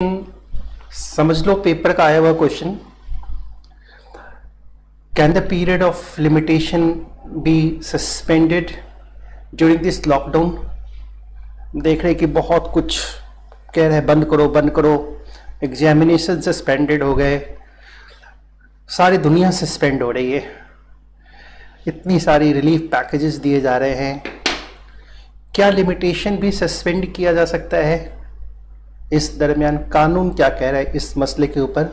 समझ लो पेपर का आया हुआ question. Can the period of limitation be suspended during this lockdown. देख रहे कि बहुत कुछ कह रहे हैं बंद करो बंद करो, एग्जामिनेशन सस्पेंडेड हो गए, सारी दुनिया सस्पेंड हो रही है, इतनी सारी रिलीफ पैकेजेस दिए जा रहे हैं। क्या लिमिटेशन भी सस्पेंड किया जा सकता है? इस दरमियान कानून क्या कह रहा है इस मसले के ऊपर?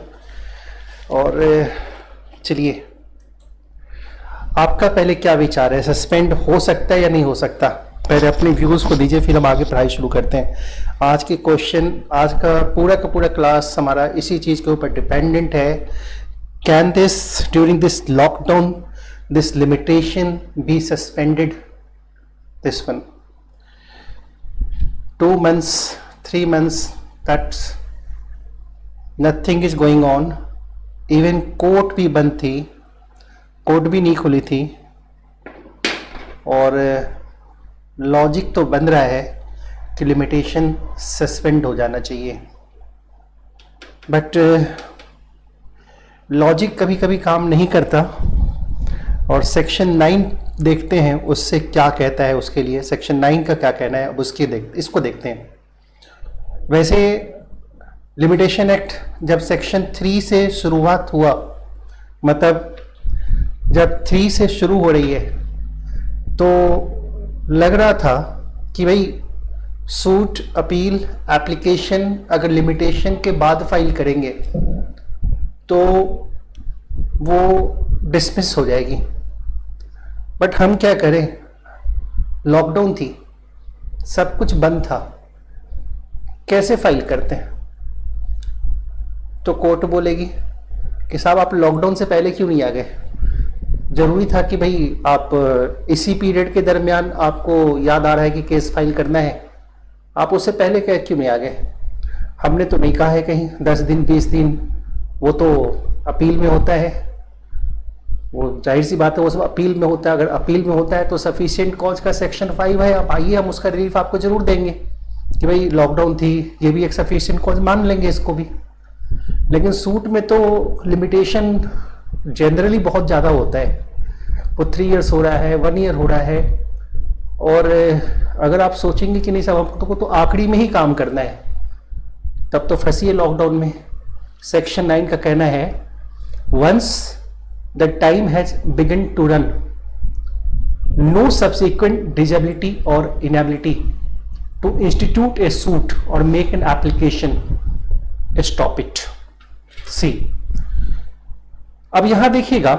और चलिए, आपका पहले क्या विचार है, सस्पेंड हो सकता है या नहीं हो सकता? पहले अपने व्यूज़ को दीजिए, फिर हम आगे पढ़ाई शुरू करते हैं। आज के क्वेश्चन, आज का पूरा क्लास हमारा इसी चीज़ के ऊपर डिपेंडेंट है। Can this during this lockdown this limitation be suspended? This one 2 months 3 months, that's nothing is going on. Even court भी बंद थी, कोर्ट भी नहीं खुली थी, और लॉजिक तो बन रहा है कि लिमिटेशन सस्पेंड हो जाना चाहिए। बट लॉजिक कभी कभी काम नहीं करता, और सेक्शन 9 देखते हैं उससे क्या कहता है। उसके लिए सेक्शन 9 का क्या कहना है, अब इसको देखते हैं। वैसे लिमिटेशन एक्ट जब सेक्शन 3 से शुरुआत हुआ, मतलब जब 3 से शुरू हो रही है, तो लग रहा था कि भाई सूट, अपील, एप्लीकेशन अगर लिमिटेशन के बाद फाइल करेंगे तो वो डिसमिस हो जाएगी। बट हम क्या करें, लॉकडाउन थी, सब कुछ बंद था, कैसे फाइल करते हैं? तो कोर्ट बोलेगी कि साहब आप लॉकडाउन से पहले क्यों नहीं आ गए? जरूरी था कि भाई आप इसी पीरियड के दरमियान आपको याद आ रहा है कि केस फाइल करना है, आप उससे पहले क्यों नहीं आ गए? हमने तो नहीं कहा है कहीं 10 दिन 20 दिन, वो तो अपील में होता है, वो जाहिर सी बात है वो सब अपील में होता है। अगर अपील में होता है तो सफिशिएंट कॉज का सेक्शन 5 है, आप आइए, हम उसका रिलीफ आपको जरूर देंगे कि भाई लॉकडाउन थी, ये भी एक सफिशिएंट कॉज, मान लेंगे इसको भी। लेकिन सूट में तो लिमिटेशन जनरली बहुत ज़्यादा होता है, वो 3 years हो रहा है, 1 year हो रहा है, और अगर आप सोचेंगे कि नहीं साहब हमको तो आखिरी में ही काम करना है, तब तो फंसी है लॉकडाउन में। सेक्शन 9 का कहना है once the time has begun to run, no subsequent disability or inability to institute a suit or make an application, stop it. See, अब यहां देखिएगा,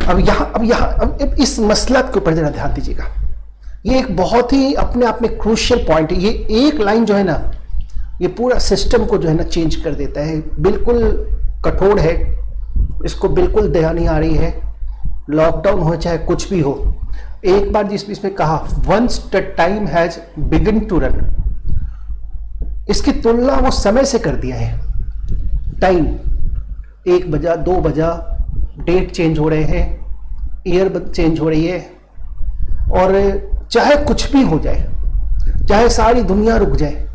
अब इस मसला के ऊपर जरा ध्यान दीजिएगा। ये एक बहुत ही अपने आप में क्रूशियल पॉइंट है। ये एक लाइन जो है ना, ये पूरा सिस्टम को जो है ना चेंज कर देता है। बिल्कुल कठोर है, इसको बिल्कुल दया नहीं आ रही है। लॉकडाउन हो चाहे कुछ भी हो, एक बार जिस इसमें कहा once the time has begun to run, इसकी तुलना वो समय से कर दिया है। टाइम 1 बजा 2 बजा, डेट चेंज हो रहे हैं, ईयर चेंज हो रही है, और चाहे कुछ भी हो जाए, चाहे सारी दुनिया रुक जाए,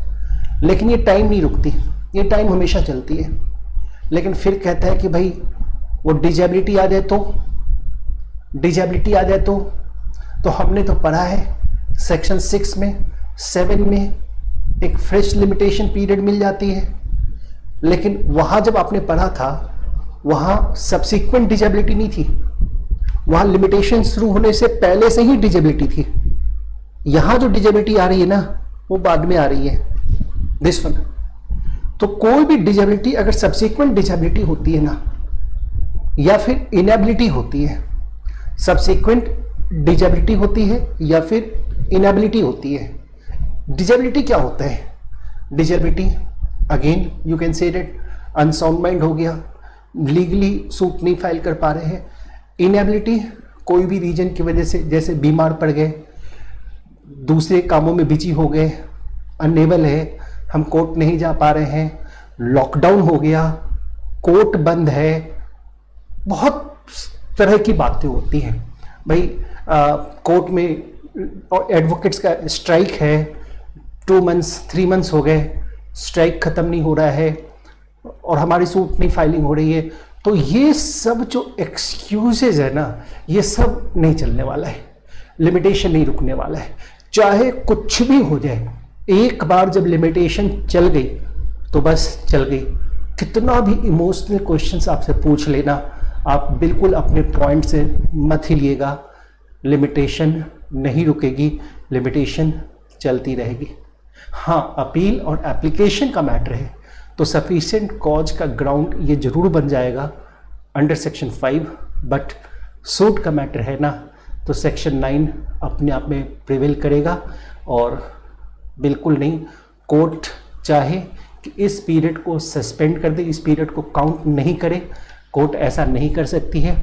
लेकिन ये टाइम नहीं रुकती, ये टाइम हमेशा चलती है। लेकिन फिर कहता है कि भाई वो डिजेबिलिटी आ जाए तो हमने तो पढ़ा है सेक्शन 6 में 7 में एक फ्रेश लिमिटेशन पीरियड मिल जाती है। लेकिन वहां जब आपने पढ़ा था, वहां सब्सिक्वेंट डिजेबिलिटी नहीं थी, वहां लिमिटेशन शुरू होने से पहले से ही डिजेबिलिटी थी। यहां जो डिजेबिलिटी आ रही है ना, वो बाद में आ रही है, दिस वन। तो कोई भी डिजेबिलिटी अगर सब्सिक्वेंट डिजेबिलिटी होती है ना, या फिर इनेबिलिटी होती है, सब्सिक्वेंट डिजेबिलिटी होती है या फिर इनेबिलिटी होती है। डिजेबिलिटी क्या होता है? Disability again you can say that unsound mind हो गया, लीगली सूट नहीं फाइल कर पा रहे हैं। इनेबिलिटी कोई भी रीजन की वजह से, जैसे बीमार पड़ गए, दूसरे कामों में बिजी हो गए, अनेबल है, हम कोर्ट नहीं जा पा रहे हैं, लॉकडाउन हो गया, कोर्ट बंद है, बहुत तरह की बातें होती हैं भाई। कोर्ट में एडवोकेट्स का स्ट्राइक है, 2 मंथ्स 3 मंथ्स हो गए, स्ट्राइक ख़त्म नहीं हो रहा है और हमारी सूट नहीं फाइलिंग हो रही है, तो ये सब जो एक्सक्यूजेज है ना, ये सब नहीं चलने वाला है, लिमिटेशन नहीं रुकने वाला है, चाहे कुछ भी हो जाए। एक बार जब लिमिटेशन चल गई तो बस चल गई। कितना भी इमोशनल क्वेश्चंस आपसे पूछ लेना, आप बिल्कुल अपने पॉइंट से मत हिलिएगा, लिमिटेशन नहीं रुकेगी, लिमिटेशन चलती रहेगी। हाँ, अपील और एप्लीकेशन का मैटर है तो सफिशिएंट कॉज का ग्राउंड ये जरूर बन जाएगा अंडर सेक्शन 5, बट सूट का मैटर है ना, तो सेक्शन 9 अपने आप में प्रिवेल करेगा। और बिल्कुल नहीं, कोर्ट चाहे कि इस पीरियड को सस्पेंड कर दे, इस पीरियड को काउंट नहीं करे, कोर्ट ऐसा नहीं कर सकती है,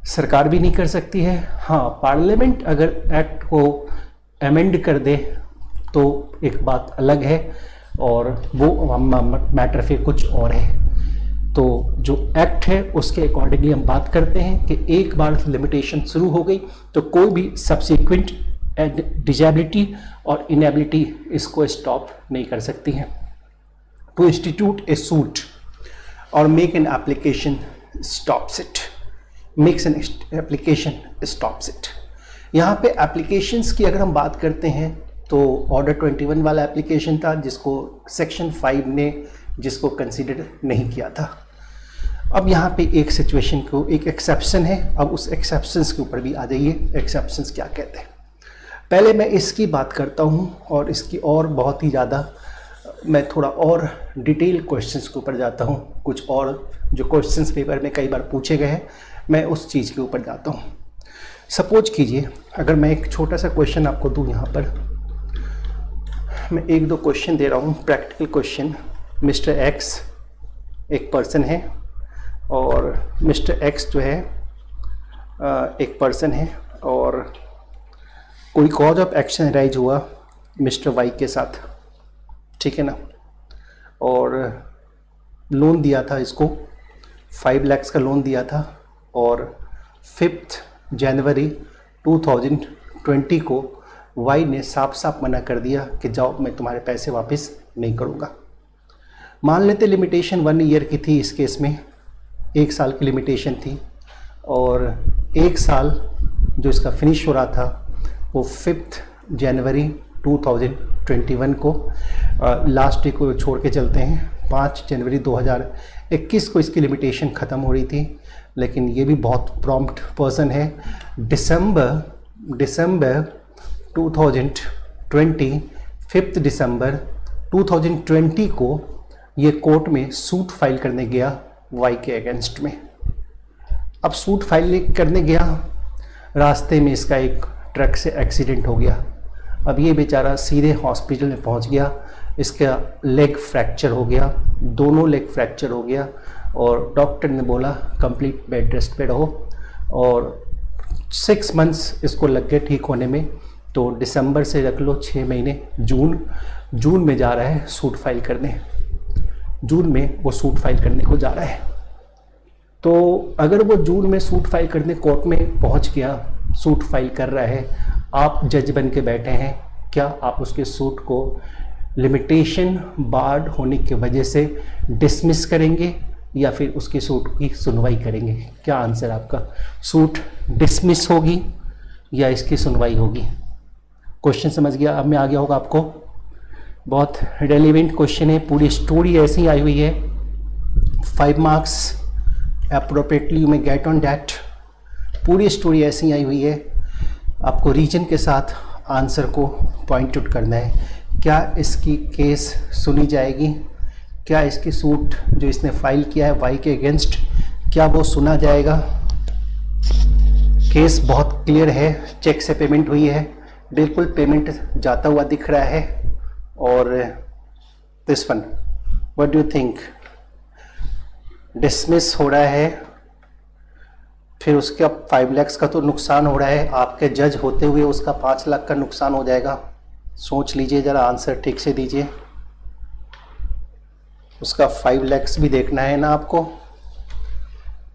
सरकार भी नहीं कर सकती है। हाँ, पार्लियामेंट अगर एक्ट को अमेंड कर दे तो एक बात अलग है, और वो मैटर फिर कुछ और है। तो जो एक्ट है उसके अकॉर्डिंगली हम बात करते हैं कि एक बार लिमिटेशन शुरू हो गई तो कोई भी सब्सिक्वेंट डिजेबिलिटी और इनेबिलिटी इसको स्टॉप नहीं कर सकती हैं। टू इंस्टीट्यूट ए सूट और make an application stops it, makes an application stops it. यहाँ पे एप्लीकेशंस की अगर हम बात करते हैं तो ऑर्डर 21 वाला एप्लीकेशन था जिसको सेक्शन 5 ने जिसको कंसीडर नहीं किया था। अब यहाँ पे एक सिचुएशन को, एक एक्सेप्शन है, अब उस एक्सेप्शंस के ऊपर भी आ जाइए, एक्सेप्शंस क्या कहते हैं। पहले मैं इसकी बात करता हूँ और इसकी और बहुत ही ज़्यादा मैं थोड़ा और डिटेल क्वेश्चंस के ऊपर जाता हूँ, कुछ और जो क्वेश्चंस पेपर में कई बार पूछे गए हैं मैं उस चीज़ के ऊपर जाता हूँ। सपोज कीजिए अगर मैं एक छोटा सा क्वेश्चन आपको दूँ, यहाँ पर मैं 1-2 क्वेश्चन दे रहा हूँ, प्रैक्टिकल क्वेश्चन। मिस्टर एक्स एक पर्सन है और मिस्टर एक्स जो है एक पर्सन है, और कोई कॉज ऑफ एक्शन राइज हुआ मिस्टर वाई के साथ, ठीक है ना, और लोन दिया था इसको, 5 लाख का लोन दिया था, और 5 जनवरी 2020 को वाई ने साफ साफ मना कर दिया कि जाओ मैं तुम्हारे पैसे वापस नहीं करूँगा। मान लेते लिमिटेशन 1 ईयर की थी, इस केस में 1 साल की लिमिटेशन थी, और 1 साल जो इसका फिनिश हो रहा था वो 5 जनवरी 2021 को, लास्ट डे को छोड़ के चलते हैं 5 जनवरी 2021 को इसकी लिमिटेशन ख़त्म हो रही थी। लेकिन ये भी बहुत प्रॉम्प्ट पर्सन है, दिसंबर 2020 5 दिसंबर 2020 को ये कोर्ट में सूट फाइल करने गया वाई के अगेंस्ट में। अब सूट फाइल करने गया, रास्ते में इसका एक ट्रक से एक्सीडेंट हो गया। अब ये बेचारा सीधे हॉस्पिटल में पहुंच गया, इसका लेग फ्रैक्चर हो गया, दोनों लेग फ्रैक्चर हो गया, और डॉक्टर ने बोला कंप्लीट बेड रेस्ट पे रहो, और 6 मंथ्स इसको लग गए ठीक होने में। तो दिसंबर से रख लो 6 महीने, जून में जा रहा है सूट फाइल करने, जून में वो सूट फाइल करने को जा रहा है। तो अगर वो जून में सूट फाइल करने कोर्ट में पहुंच गया, सूट फाइल कर रहा है, आप जज बन के बैठे हैं, क्या आप उसके सूट को लिमिटेशन बार्ड होने की वजह से डिसमिस करेंगे या फिर उसकी सूट की सुनवाई करेंगे? क्या आंसर आपका? सूट डिसमिस होगी या इसकी सुनवाई होगी? क्वेश्चन समझ गया, अब में आ गया होगा आपको। बहुत रेलिवेंट क्वेश्चन है, पूरी स्टोरी ऐसी आई हुई है, 5 marks appropriately you may get on that. पूरी स्टोरी ऐसी आई हुई है, आपको रीजन के साथ आंसर को पॉइंट आउट करना है। क्या इसकी केस सुनी जाएगी? क्या इसकी सूट जो इसने फाइल किया है वाई के अगेंस्ट, क्या वो सुना जाएगा? केस बहुत क्लियर है, चेक से पेमेंट हुई है, बिल्कुल पेमेंट जाता हुआ दिख रहा है। और this one what do you think? Dismiss हो रहा है, फिर उसका 5 लाख का तो नुकसान हो रहा है, आपके जज होते हुए उसका 5 लाख का नुकसान हो जाएगा। सोच लीजिए ज़रा, आंसर ठीक से दीजिए। उसका 5 लाख भी देखना है ना आपको,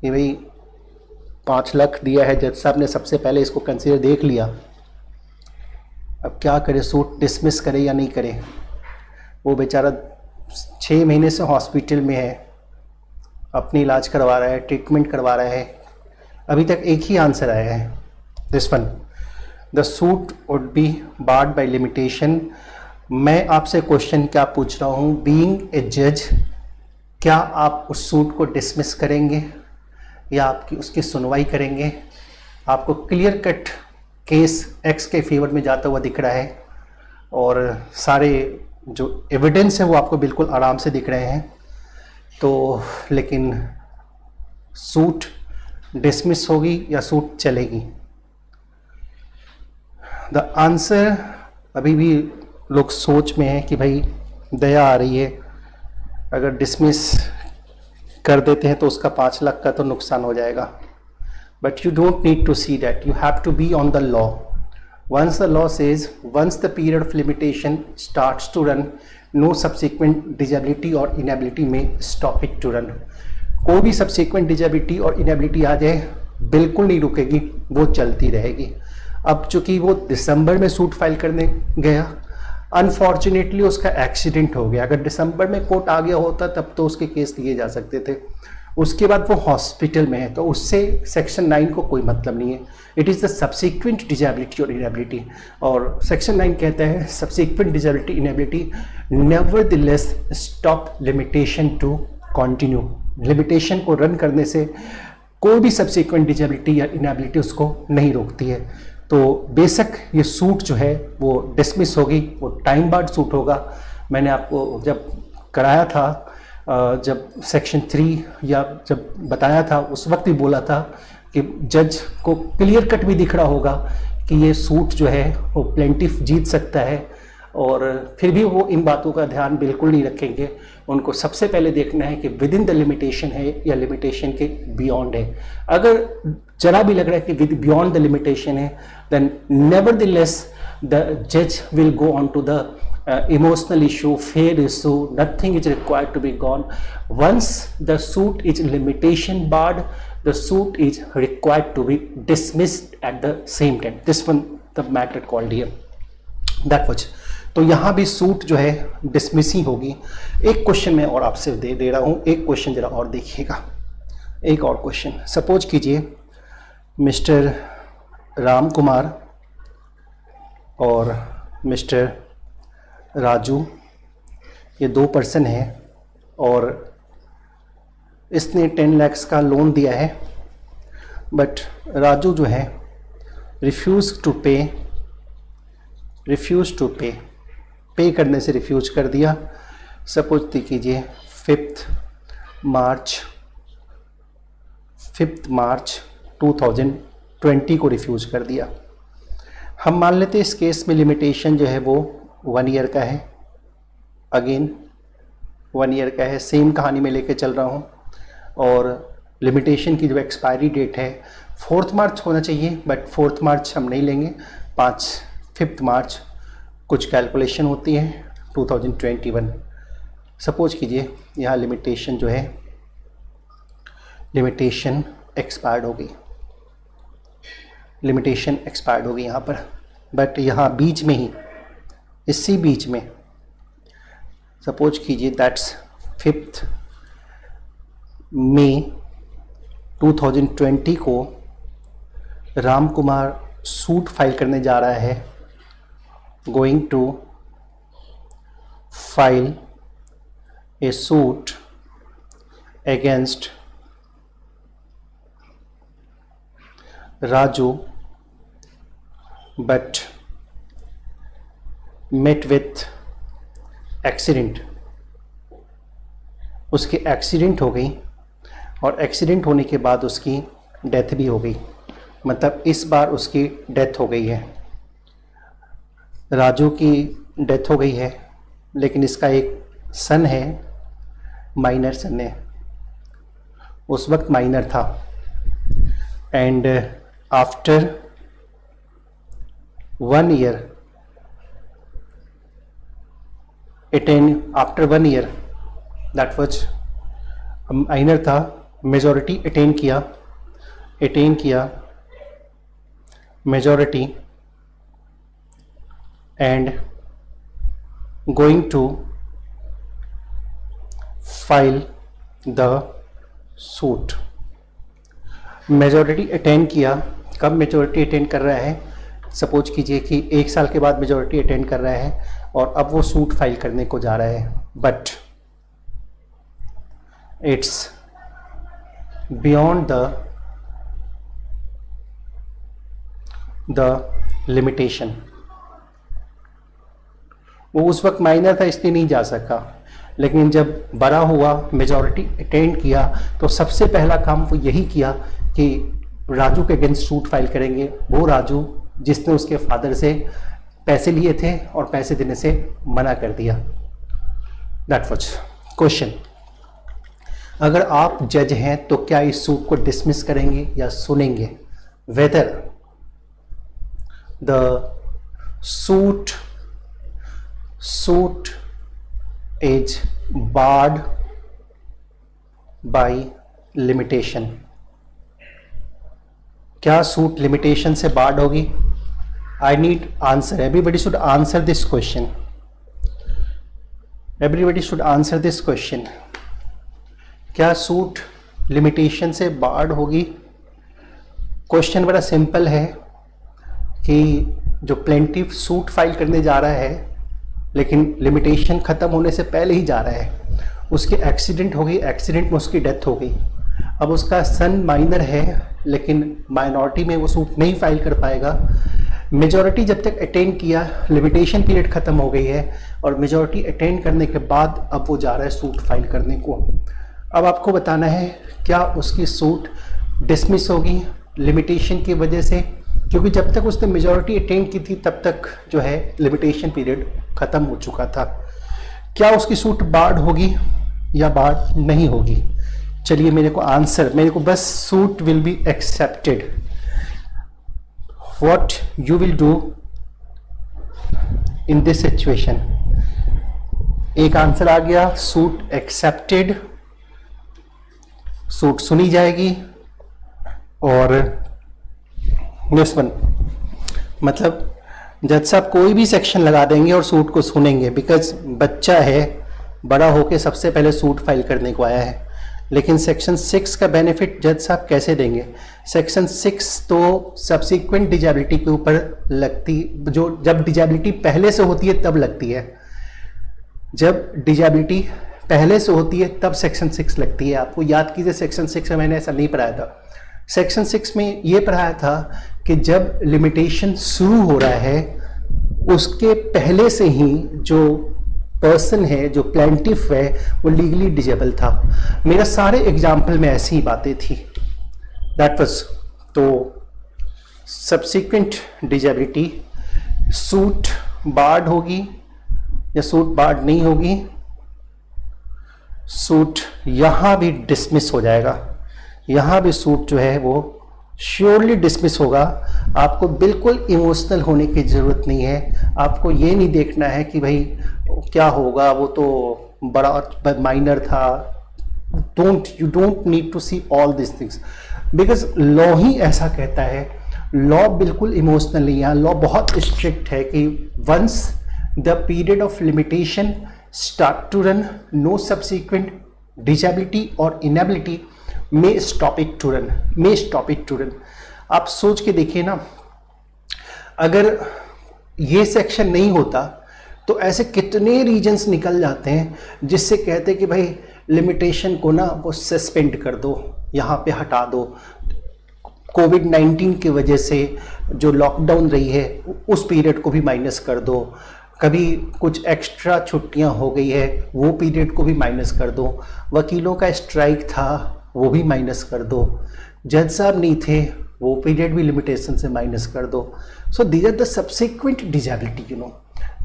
ये भाई 5 लाख दिया है जज साहब ने, सबसे पहले इसको कंसीडर देख लिया, अब क्या करे, सूट डिसमिस करे या नहीं करे। वो बेचारा 6 महीने से हॉस्पिटल में है, अपनी इलाज करवा रहा है, ट्रीटमेंट करवा रहा है, अभी तक एक ही आंसर आया है, this one, the suit would be barred by limitation. मैं आपसे क्वेश्चन क्या पूछ रहा हूँ, बीइंग ए जज, क्या आप उस सूट को डिसमिस करेंगे या आपकी उसकी सुनवाई करेंगे? आपको क्लियर कट केस एक्स के फेवर में जाता हुआ दिख रहा है और सारे जो एविडेंस है वो आपको बिल्कुल आराम से दिख रहे हैं, तो लेकिन सूट डिसमिस होगी या सूट चलेगी? द आंसर, अभी भी लोग सोच में है कि भाई दया आ रही है, अगर डिसमिस कर देते हैं तो उसका 5 लाख का तो नुकसान हो जाएगा। But you don't need to see that, you have to be on the law. Once the law says, once the period of limitation starts to run, no subsequent disability or inability may stop it to run. कोई भी subsequent disability और inability आ जाए बिल्कुल नहीं रुकेगी, वो चलती रहेगी। अब चूंकि वो दिसंबर में सूट फाइल करने गया, अनफॉर्चुनेटली उसका एक्सीडेंट हो गया। अगर दिसंबर में कोर्ट आ गया होता तब तो उसके केस लिए जा सकते थे, उसके बाद वो हॉस्पिटल में है तो उससे सेक्शन 9 को कोई मतलब नहीं है। It is the subsequent disability और इनेबिलिटी, और सेक्शन 9 कहता है subsequent disability inability nevertheless stop limitation to continue. Limitation को रन करने से कोई भी सब्सिक्वेंट डिजेबिलिटी या इनेबिलिटी उसको नहीं रोकती है। तो बेशक ये सूट जो है वो डिसमिस होगी, वो टाइम बार्ड सूट होगा। मैंने आपको जब कराया था, जब सेक्शन 3 या जब बताया था उस वक्त भी बोला था कि जज को क्लियर कट भी दिख रहा होगा कि ये सूट जो है वो प्लेंटिफ जीत सकता है, और फिर भी वो इन बातों का ध्यान बिल्कुल नहीं रखेंगे। उनको सबसे पहले देखना है कि विद इन द लिमिटेशन है या लिमिटेशन के बियॉन्ड है। अगर जरा भी लग रहा है कि विद बियॉन्ड द लिमिटेशन है, देन नेवरदलेस द जज will go on to the emotional issue, fair issue, nothing is required to be gone. Once the suit is limitation barred, the suit is required to be dismissed at the same time. This one the matter called here. That was. तो यहाँ भी suit जो है dismiss ही होगी। एक question मैं और आपसे दे रहा हूँ, एक क्वेश्चन जरा और देखिएगा, एक और क्वेश्चन। सपोज कीजिए मिस्टर राम कुमार और मिस्टर राजू, ये 2 पर्सन हैं और इसने 10 लाख का लोन दिया है, बट राजू जो है रिफ्यूज़ टू पे करने से रिफ्यूज कर दिया। सपोज कीजिए 5 मार्च 2020 को रिफ्यूज कर दिया। हम मान लेते हैं इस केस में लिमिटेशन जो है वो 1 ईयर का है, अगेन 1 ईयर का है, सेम कहानी में लेके चल रहा हूँ। और लिमिटेशन की जो एक्सपायरी डेट है 4 मार्च होना चाहिए, बट 4 मार्च हम नहीं लेंगे, 5 मार्च कुछ कैलकुलेशन होती है 2021। सपोज कीजिए यहाँ लिमिटेशन जो है लिमिटेशन एक्सपायर्ड हो गई, लिमिटेशन एक्सपायर्ड हो गई यहाँ पर, बट यहाँ बीच में ही, इसी बीच में सपोज कीजिए दैट्स 5 मई 2020 को राम कुमार सूट फाइल करने जा रहा है, going to file a suit against Raju, but met with accident. उसके एक्सीडेंट हो गई और एक्सीडेंट होने के बाद उसकी डेथ भी हो गई, मतलब इस बार उसकी डेथ हो गई है। राजू की डेथ हो गई है, लेकिन इसका एक सन है, माइनर सन है, उस वक्त माइनर था। And after 1 year after 1 year that was minor था, मेजॉरिटी अटेन किया majority and going to file the suit. Majority attend किया. कब मेजॉरिटी अटेंड कर रहा है? सपोज कीजिए कि 1 साल के बाद मेजॉरिटी अटेंड कर रहा है और अब वो सूट फाइल करने को जा रहा है, but it's beyond the limitation. वो उस वक्त माइनर था इसलिए नहीं जा सका, लेकिन जब बड़ा हुआ, मेजॉरिटी अटेंड किया, तो सबसे पहला काम वो यही किया कि राजू के अगेंस्ट सूट फाइल करेंगे. वो राजू जिसने उसके फादर से पैसे लिए थे और पैसे देने से मना कर दिया. That was question. अगर आप जज हैं तो क्या इस सूट को डिसमिस करेंगे या सुनेंगे? Whether the suit is barred by limitation. क्या सूट लिमिटेशन से बार्ड होगी? I need answer. Everybody should answer this question. Everybody should answer this question. क्या सूट लिमिटेशन से बार्ड होगी? क्वेश्चन बड़ा सिंपल है कि जो प्लेंटिफ सूट फाइल करने जा रहा है लेकिन लिमिटेशन ख़त्म होने से पहले ही जा रहा है, उसकी एक्सीडेंट हो गई, एक्सीडेंट में उसकी डेथ हो गई. अब उसका सन माइनर है लेकिन माइनॉरिटी में वो सूट नहीं फाइल कर पाएगा. मेजॉरिटी जब तक अटेंड किया, लिमिटेशन पीरियड ख़त्म हो गई है और मेजॉरिटी अटेंड करने के बाद अब वो जा रहा है सूट फाइल करने को. अब आपको बताना है क्या उसकी सूट डिसमिस होगी लिमिटेशन की वजह से, क्योंकि जब तक उसने मेजॉरिटी अटेंड की थी तब तक जो है लिमिटेशन पीरियड ख़त्म हो चुका था. क्या उसकी सूट बार्ड होगी या बार्ड नहीं होगी? चलिए मेरे को आंसर, मेरे को बस suit will be accepted. What you will do in this situation? एक आंसर आ गया, सूट एक्सेप्टेड, सूट सुनी जाएगी. और नेक्स्ट वन, मतलब जज साहब कोई भी सेक्शन लगा देंगे और सूट को सुनेंगे, बिकॉज बच्चा है, बड़ा होके सबसे पहले सूट फाइल करने को आया है. लेकिन सेक्शन 6 का बेनिफिट जज साहब कैसे देंगे? सेक्शन 6 तो सब्सिक्वेंट डिजेबिलिटी के ऊपर लगती, जो जब डिजेबिलिटी पहले से होती है तब लगती है. जब डिजेबिलिटी पहले से होती है तब सेक्शन 6 लगती है. आपको याद कीजिए सेक्शन 6 में मैंने ऐसा नहीं पढ़ाया था. सेक्शन 6 में ये पढ़ाया था कि जब लिमिटेशन शुरू हो रहा है उसके पहले से ही जो पर्सन है, जो प्लेंटिफ है, वो लीगली डिजेबल था. मेरा सारे एग्जाम्पल में ऐसी ही बातें थी. दैट वाज, तो सब्सिक्वेंट डिजेबिलिटी, सूट बार्ड होगी या सूट बार्ड नहीं होगी? सूट यहां भी डिसमिस हो जाएगा. यहाँ भी सूट जो है वो श्योरली डिसमिस होगा. आपको बिल्कुल इमोशनल होने की ज़रूरत नहीं है. आपको ये नहीं देखना है कि भाई क्या होगा, वो तो बड़ा माइनर था. You don't need to see all this things, because law ही ऐसा कहता है. लॉ बिल्कुल इमोशनल नहीं है. लॉ बहुत स्ट्रिक्ट है कि once the period of limitation start to run, no subsequent disability और inability may stop it to run. आप सोच के देखिए ना, अगर ये सेक्शन नहीं होता तो ऐसे कितने रीजन्स निकल जाते हैं जिससे कहते हैं कि भाई लिमिटेशन को ना वो सस्पेंड कर दो, यहाँ पे हटा दो. कोविड-19 की वजह से जो लॉकडाउन रही है उस पीरियड को भी माइनस कर दो. कभी कुछ एक्स्ट्रा छुट्टियां हो गई है वो पीरियड को भी माइनस कर दो. वकीलों का स्ट्राइक था वो भी माइनस कर दो. जज साहब नहीं थे वो पीरियड भी लिमिटेशन से माइनस कर दो. So these are the subsequent disability. You know,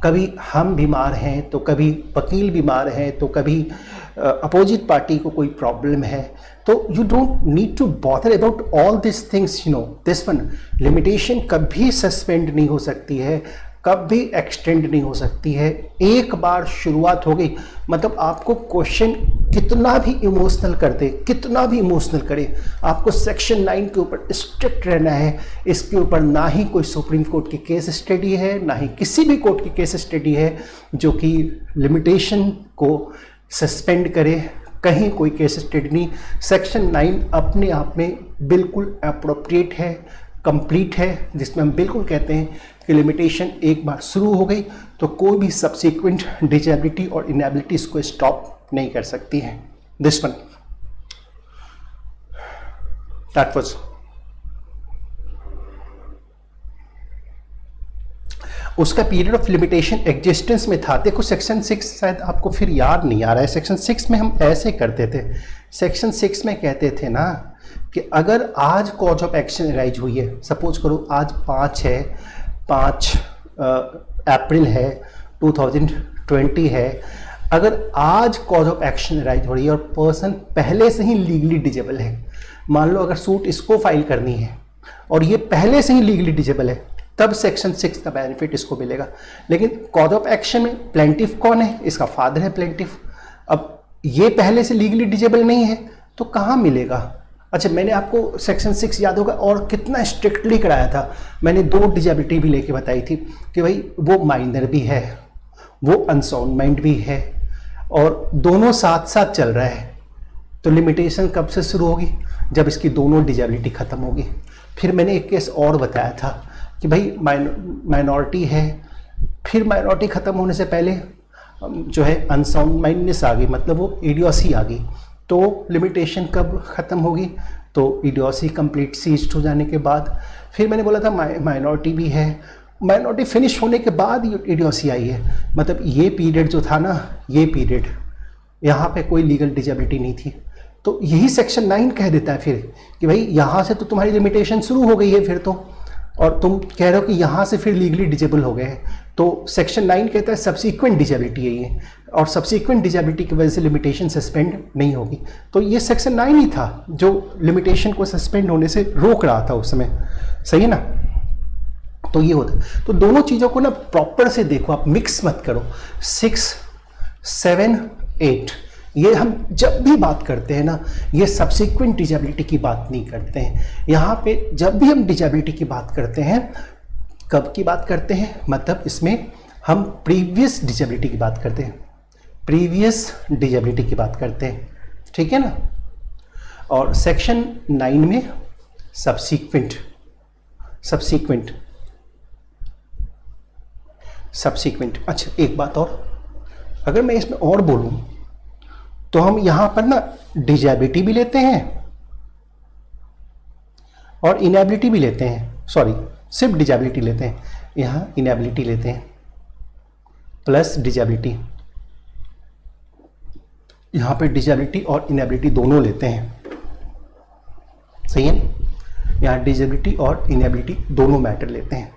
कभी हम बीमार हैं तो कभी वकील बीमार हैं तो कभी अपोजिट पार्टी को कोई प्रॉब्लम है, तो you don't need to bother about all this things. You know this one, limitation कभी सस्पेंड नहीं हो सकती है, कभी एक्सटेंड नहीं हो सकती है. एक बार शुरुआत हो गई मतलब आपको क्वेश्चन कितना भी इमोशनल कर दे, कितना भी इमोशनल करे, आपको सेक्शन 9 के ऊपर स्ट्रिक्ट रहना है। इसके ऊपर ना ही कोई सुप्रीम कोर्ट की केस स्टडी है, ना ही किसी भी कोर्ट की केस स्टडी है जो कि लिमिटेशन को सस्पेंड करे। कहीं कोई केस स्टडी नहीं। सेक्शन 9 अपने आप में बिल्कुल अप्रोप्रिएट है, कंप्लीट है, जिसमें हम बिल्कुल कहते हैं कि लिमिटेशन एक बार शुरू हो गई तो कोई भी सब्सिक्वेंट डिजेबिलिटी और इनेबिलिटी इसको स्टॉप नहीं कर सकती है। दिस वन दैट वाज उसका पीरियड ऑफ लिमिटेशन एग्जिस्टेंस में था। देखो सेक्शन 6 शायद आपको फिर याद नहीं आ रहा है। सेक्शन 6 में हम ऐसे करते थे, सेक्शन 6 में कहते थे ना कि अगर आज कॉज ऑफ एक्शन अराइज हुई है, सपोज करो आज 5 अप्रैल है 2020 है, अगर आज कॉज ऑफ एक्शन अराइज हो रही है और पर्सन पहले से ही लीगली डिजेबल है, मान लो अगर सूट इसको फाइल करनी है और ये पहले से ही लीगली डिजेबल है, तब सेक्शन 6 का बेनिफिट इसको मिलेगा। लेकिन कॉज ऑफ एक्शन में प्लेंटिफ कौन है? इसका फादर है प्लेंटिफ। अब ये पहले से लीगली डिजेबल नहीं है तो कहाँ मिलेगा? अच्छा, मैंने आपको सेक्शन 6 याद होगा और कितना स्ट्रिक्टली कराया था। मैंने 2 डिजेबिलिटी भी लेके बताई थी कि भाई वो माइनर भी है, वो अनसाउंड माइंड भी है और दोनों साथ साथ चल रहा है। तो लिमिटेशन कब से शुरू होगी? जब इसकी दोनों डिजेबिलिटी खत्म होगी। फिर मैंने एक केस और बताया था कि भाई माइनॉरिटी है, फिर माइनॉरिटी खत्म होने से पहले जो है अनसाउंड माइंडनेस आ गई, मतलब वो इडियोसी आ गई। तो लिमिटेशन कब ख़त्म होगी? तो इडियोसी कंप्लीट सीज्ड हो जाने के बाद। फिर मैंने बोला था माइनॉरिटी भी है, माइनॉरिटी फिनिश होने के बाद इडियोसी आई है। मतलब ये पीरियड जो था ना, ये पीरियड यहाँ पे कोई लीगल डिजेबिलिटी नहीं थी। तो यही सेक्शन 9 कह देता है फिर कि भाई यहाँ से तो तुम्हारी लिमिटेशन शुरू हो गई है फिर तो, और तुम कह रहे हो कि यहाँ से फिर लीगली डिजेबल हो गए हैं। तो सेक्शन 9 कहता है सब्सीक्वेंट डिजेबिलिटी है ये, और सब्सीक्वेंट डिजेबिलिटी की वजह से लिमिटेशन सस्पेंड नहीं होगी। तो ये सेक्शन 9 ही था जो लिमिटेशन को सस्पेंड होने से रोक रहा था उस समय, सही है ना? तो ये होता है। तो दोनों चीज़ों को ना प्रॉपर से देखो, आप मिक्स मत करो। 6, 7, 8 ये हम जब भी बात करते हैं ना, ये सब्सिक्वेंट डिजेबिलिटी की बात नहीं करते हैं। यहाँ पे जब भी हम डिजेबिलिटी की बात करते हैं, कब की बात करते हैं? मतलब इसमें हम प्रीवियस डिजेबिलिटी की बात करते हैं, प्रीवियस डिजेबिलिटी की बात करते हैं, ठीक है ना? और सेक्शन 9 में सब्सिक्वेंट अच्छा, एक बात और, अगर मैं इसमें और बोलूं तो हम यहां पर ना डिजेबिलिटी भी लेते हैं और इनेबिलिटी भी लेते हैं। सॉरी, सिर्फ डिजेबिलिटी लेते हैं, यहां इनेबिलिटी लेते हैं प्लस डिजेबिलिटी। यहां पे डिजेबिलिटी और इनेबिलिटी दोनों लेते हैं, सही है? यहां डिजेबिलिटी और इनेबिलिटी दोनों मैटर लेते हैं।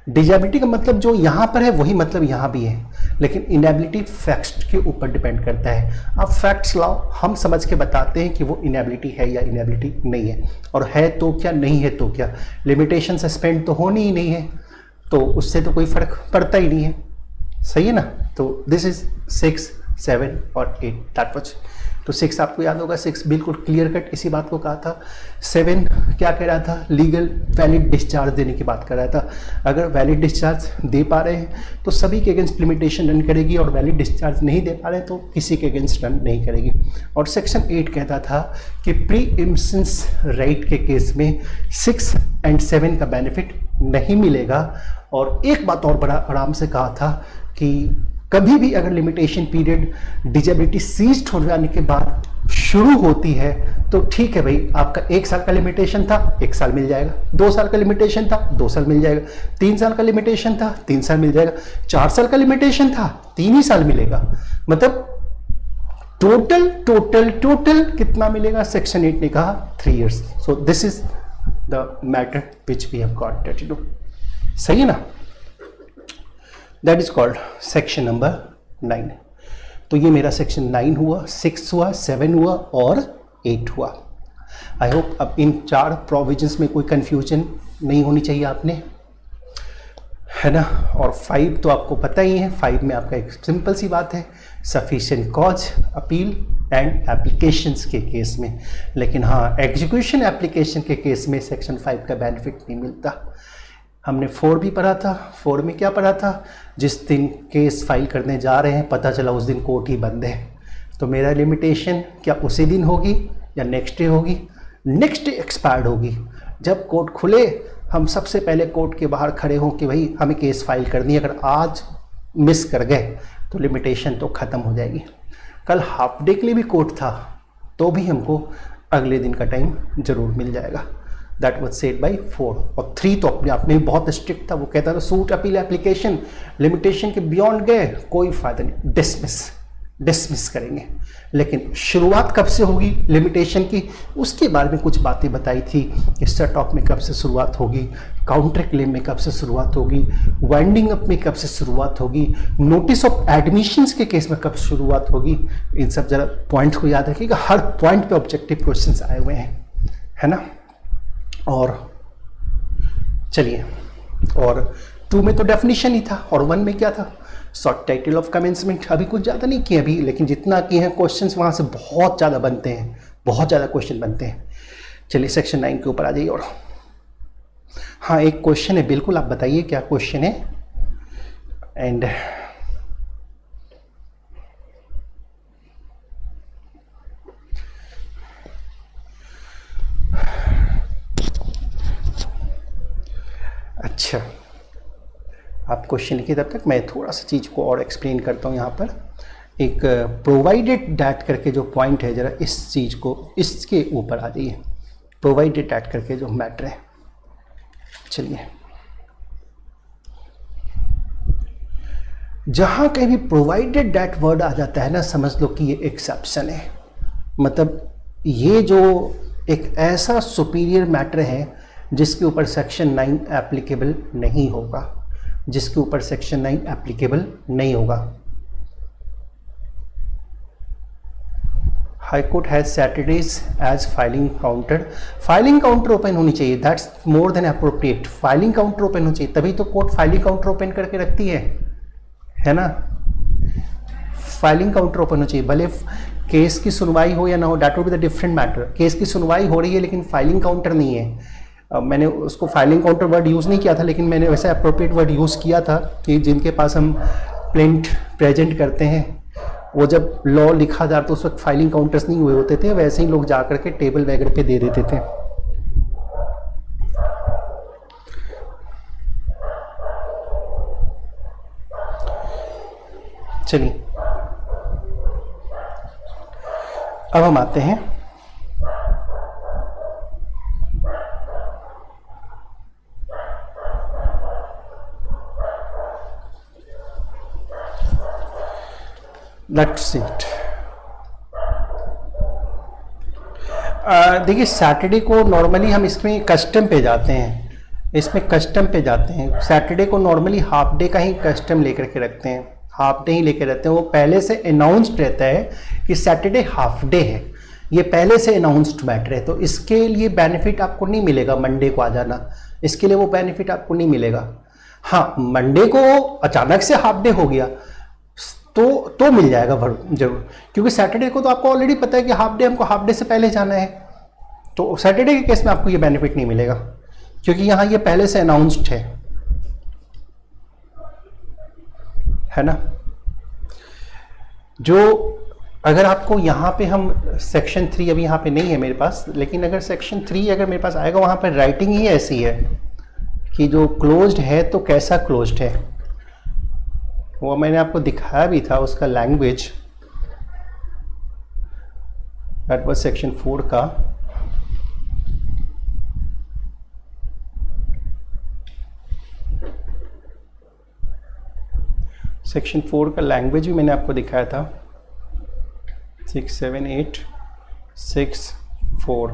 डिजेबिलिटी का मतलब जो यहाँ पर है वही मतलब यहाँ भी है, लेकिन इनेबिलिटी फैक्ट्स के ऊपर डिपेंड करता है। आप फैक्ट्स लाओ, हम समझ के बताते हैं कि वो इनेबिलिटी है या इनेबिलिटी नहीं है, और है तो क्या, नहीं है तो क्या। लिमिटेशन सस्पेंड तो होनी ही नहीं है, तो उससे तो कोई फर्क पड़ता ही नहीं है, सही है ना? तो दिस इज 6, 7 और 8 दैट वाज। तो 6 आपको याद होगा, 6 बिल्कुल क्लियर कट इसी बात को कहा था। 7 क्या कह रहा था? लीगल वैलिड डिस्चार्ज देने की बात कर रहा था। अगर वैलिड डिस्चार्ज दे पा रहे हैं तो सभी के अगेंस्ट लिमिटेशन रन करेगी, और वैलिड डिस्चार्ज नहीं दे पा रहे हैं तो किसी के अगेंस्ट रन नहीं करेगी। और सेक्शन 8 कहता था कि प्री इम्पसेंस राइट के केस में 6 और 7 का बेनिफिट नहीं मिलेगा। और एक बात और बड़ा आराम से कहा था कि कभी भी अगर लिमिटेशन पीरियड डिजेबिलिटी सीज्ड हो जाने के बाद शुरू होती है तो ठीक है भाई, आपका 1 साल का लिमिटेशन था 1 साल मिल जाएगा, 2 साल का लिमिटेशन था 2 साल मिल जाएगा, 3 साल का लिमिटेशन था 3 साल मिल जाएगा, 4 साल का लिमिटेशन था 3 ही साल मिलेगा। मतलब टोटल कितना मिलेगा? सेक्शन 8 ने कहा 3 years। So this is the matter which we have got to do, सही है ना? That is called section number 9। तो ये मेरा सेक्शन 9 हुआ, 6 हुआ, 7 हुआ और 8 हुआ। आई होप अब इन 4 प्रोविजंस में कोई कंफ्यूजन नहीं होनी चाहिए आपने, है ना? और 5 तो आपको पता ही है। 5 में आपका एक सिंपल सी बात है, sufficient cause appeal and applications के केस में। लेकिन हाँ, एग्जीक्यूशन एप्लीकेशन के केस में सेक्शन 5 का बेनिफिट नहीं मिलता। हमने 4 भी पढ़ा था। 4 में क्या पढ़ा था? जिस दिन केस फाइल करने जा रहे हैं पता चला उस दिन कोर्ट ही बंद है, तो मेरा लिमिटेशन क्या उसी दिन होगी या नेक्स्ट डे होगी? नेक्स्ट डे एक्सपायर्ड होगी। जब कोर्ट खुले हम सबसे पहले कोर्ट के बाहर खड़े हों कि भाई हमें केस फाइल करनी है। अगर आज मिस कर गए तो लिमिटेशन तो ख़त्म हो जाएगी। कल हाफ डे के लिए भी कोर्ट था तो भी हमको अगले दिन का टाइम ज़रूर मिल जाएगा। That was said bye 4। और 3 तो अपने आप में भी बहुत स्ट्रिक्ट था। वो कहता था सूट अपील एप्लीकेशन लिमिटेशन के बियॉन्ड गए कोई फ़ायदा नहीं, डिसमिस करेंगे। लेकिन शुरुआत कब से होगी लिमिटेशन की, उसके बारे में कुछ बातें बताई थी कि सेट ऑफ में कब से शुरुआत होगी, काउंटर क्लेम में कब से शुरुआत होगी, वाइंडिंग अप में कब से शुरुआत होगी, नोटिस ऑफ एडमिशंस के केस में कब शुरुआत होगी। इन सब जरा पॉइंट को याद रखिएगा, हर पॉइंट पे ऑब्जेक्टिव क्वेश्चंस आए हुए हैं, है ना। और चलिए, और 2 में तो डेफिनेशन ही था और 1 में क्या था? Short title of commencement. अभी कुछ ज़्यादा नहीं किए अभी, लेकिन जितना किए हैं क्वेश्चंस वहाँ से बहुत ज़्यादा बनते हैं, बहुत ज़्यादा क्वेश्चन बनते हैं। चलिए सेक्शन 9 के ऊपर आ जाइए। और हाँ, एक क्वेश्चन है, बिल्कुल आप बताइए क्या क्वेश्चन है। एंड अच्छा, आप क्वेश्चन लिखिए, तब तक मैं थोड़ा सा चीज़ को और एक्सप्लेन करता हूँ। यहाँ पर एक प्रोवाइडेड डैट करके जो पॉइंट है, ज़रा इस चीज़ को इसके ऊपर आ जाइए। प्रोवाइडेड डैट करके जो मैटर है, चलिए, जहाँ कहीं भी प्रोवाइडेड डैट वर्ड आ जाता है ना, समझ लो कि ये एक्सेप्शन है। मतलब ये जो एक ऐसा सुपीरियर मैटर है जिसके ऊपर सेक्शन 9 एप्लीकेबल नहीं होगा, जिसके ऊपर सेक्शन 9 एप्लीकेबल नहीं होगा। High court has Saturdays as filing counter. Filing counter open होनी चाहिए, that's more than appropriate. Filing counter open होनी चाहिए, तभी तो कोर्ट फाइलिंग काउंटर ओपन करके रखती है ना। फाइलिंग काउंटर ओपन होना चाहिए, भले केस की सुनवाई हो या ना हो, that would be the different matter. Case की सुनवाई हो रही है लेकिन फाइलिंग काउंटर नहीं है। मैंने उसको फाइलिंग काउंटर वर्ड यूज़ नहीं किया था, लेकिन मैंने वैसे अप्रोप्रिएट वर्ड यूज़ किया था कि जिनके पास हम प्लेंट प्रेजेंट करते हैं, वो जब लॉ लिखा जाता तो उस वक्त फाइलिंग काउंटर्स नहीं हुए होते थे, वैसे ही लोग जा करके टेबल वगैरह पे दे देते थे। चलिए, अब हम आते हैं दैट्स इट। देखिए, सैटरडे को नॉर्मली हम इसमें कस्टम पे जाते हैं, सैटरडे को नॉर्मली हाफ डे का ही कस्टम लेकर के रखते हैं, हाफ डे ही लेकर रहते हैं। वो पहले से अनाउंस्ड रहता है कि सैटरडे हाफ डे है, ये पहले से अनाउंस्ड मैटर है, तो इसके लिए बेनिफिट आपको नहीं मिलेगा मंडे को आ जाना, इसके लिए वो बेनिफिट आपको नहीं मिलेगा। हाँ, मंडे को अचानक से हाफ डे हो गया तो मिल जाएगा जरूर, क्योंकि सैटरडे को तो आपको ऑलरेडी पता है कि हाफ डे, हमको हाफ डे से पहले जाना है, तो सैटरडे के केस में आपको ये बेनिफिट नहीं मिलेगा क्योंकि यहाँ ये पहले से अनाउंस्ड है ना। जो अगर आपको यहाँ पे हम सेक्शन 3 अभी यहाँ पे नहीं है मेरे पास, लेकिन अगर सेक्शन 3 अगर मेरे पास आएगा, वहाँ पर राइटिंग ही ऐसी है कि जो क्लोज्ड है तो कैसा क्लोज्ड है, वो मैंने आपको दिखाया भी था उसका लैंग्वेज, दैट वाज सेक्शन 4 का। सेक्शन 4 का लैंग्वेज भी मैंने आपको दिखाया था, 67864।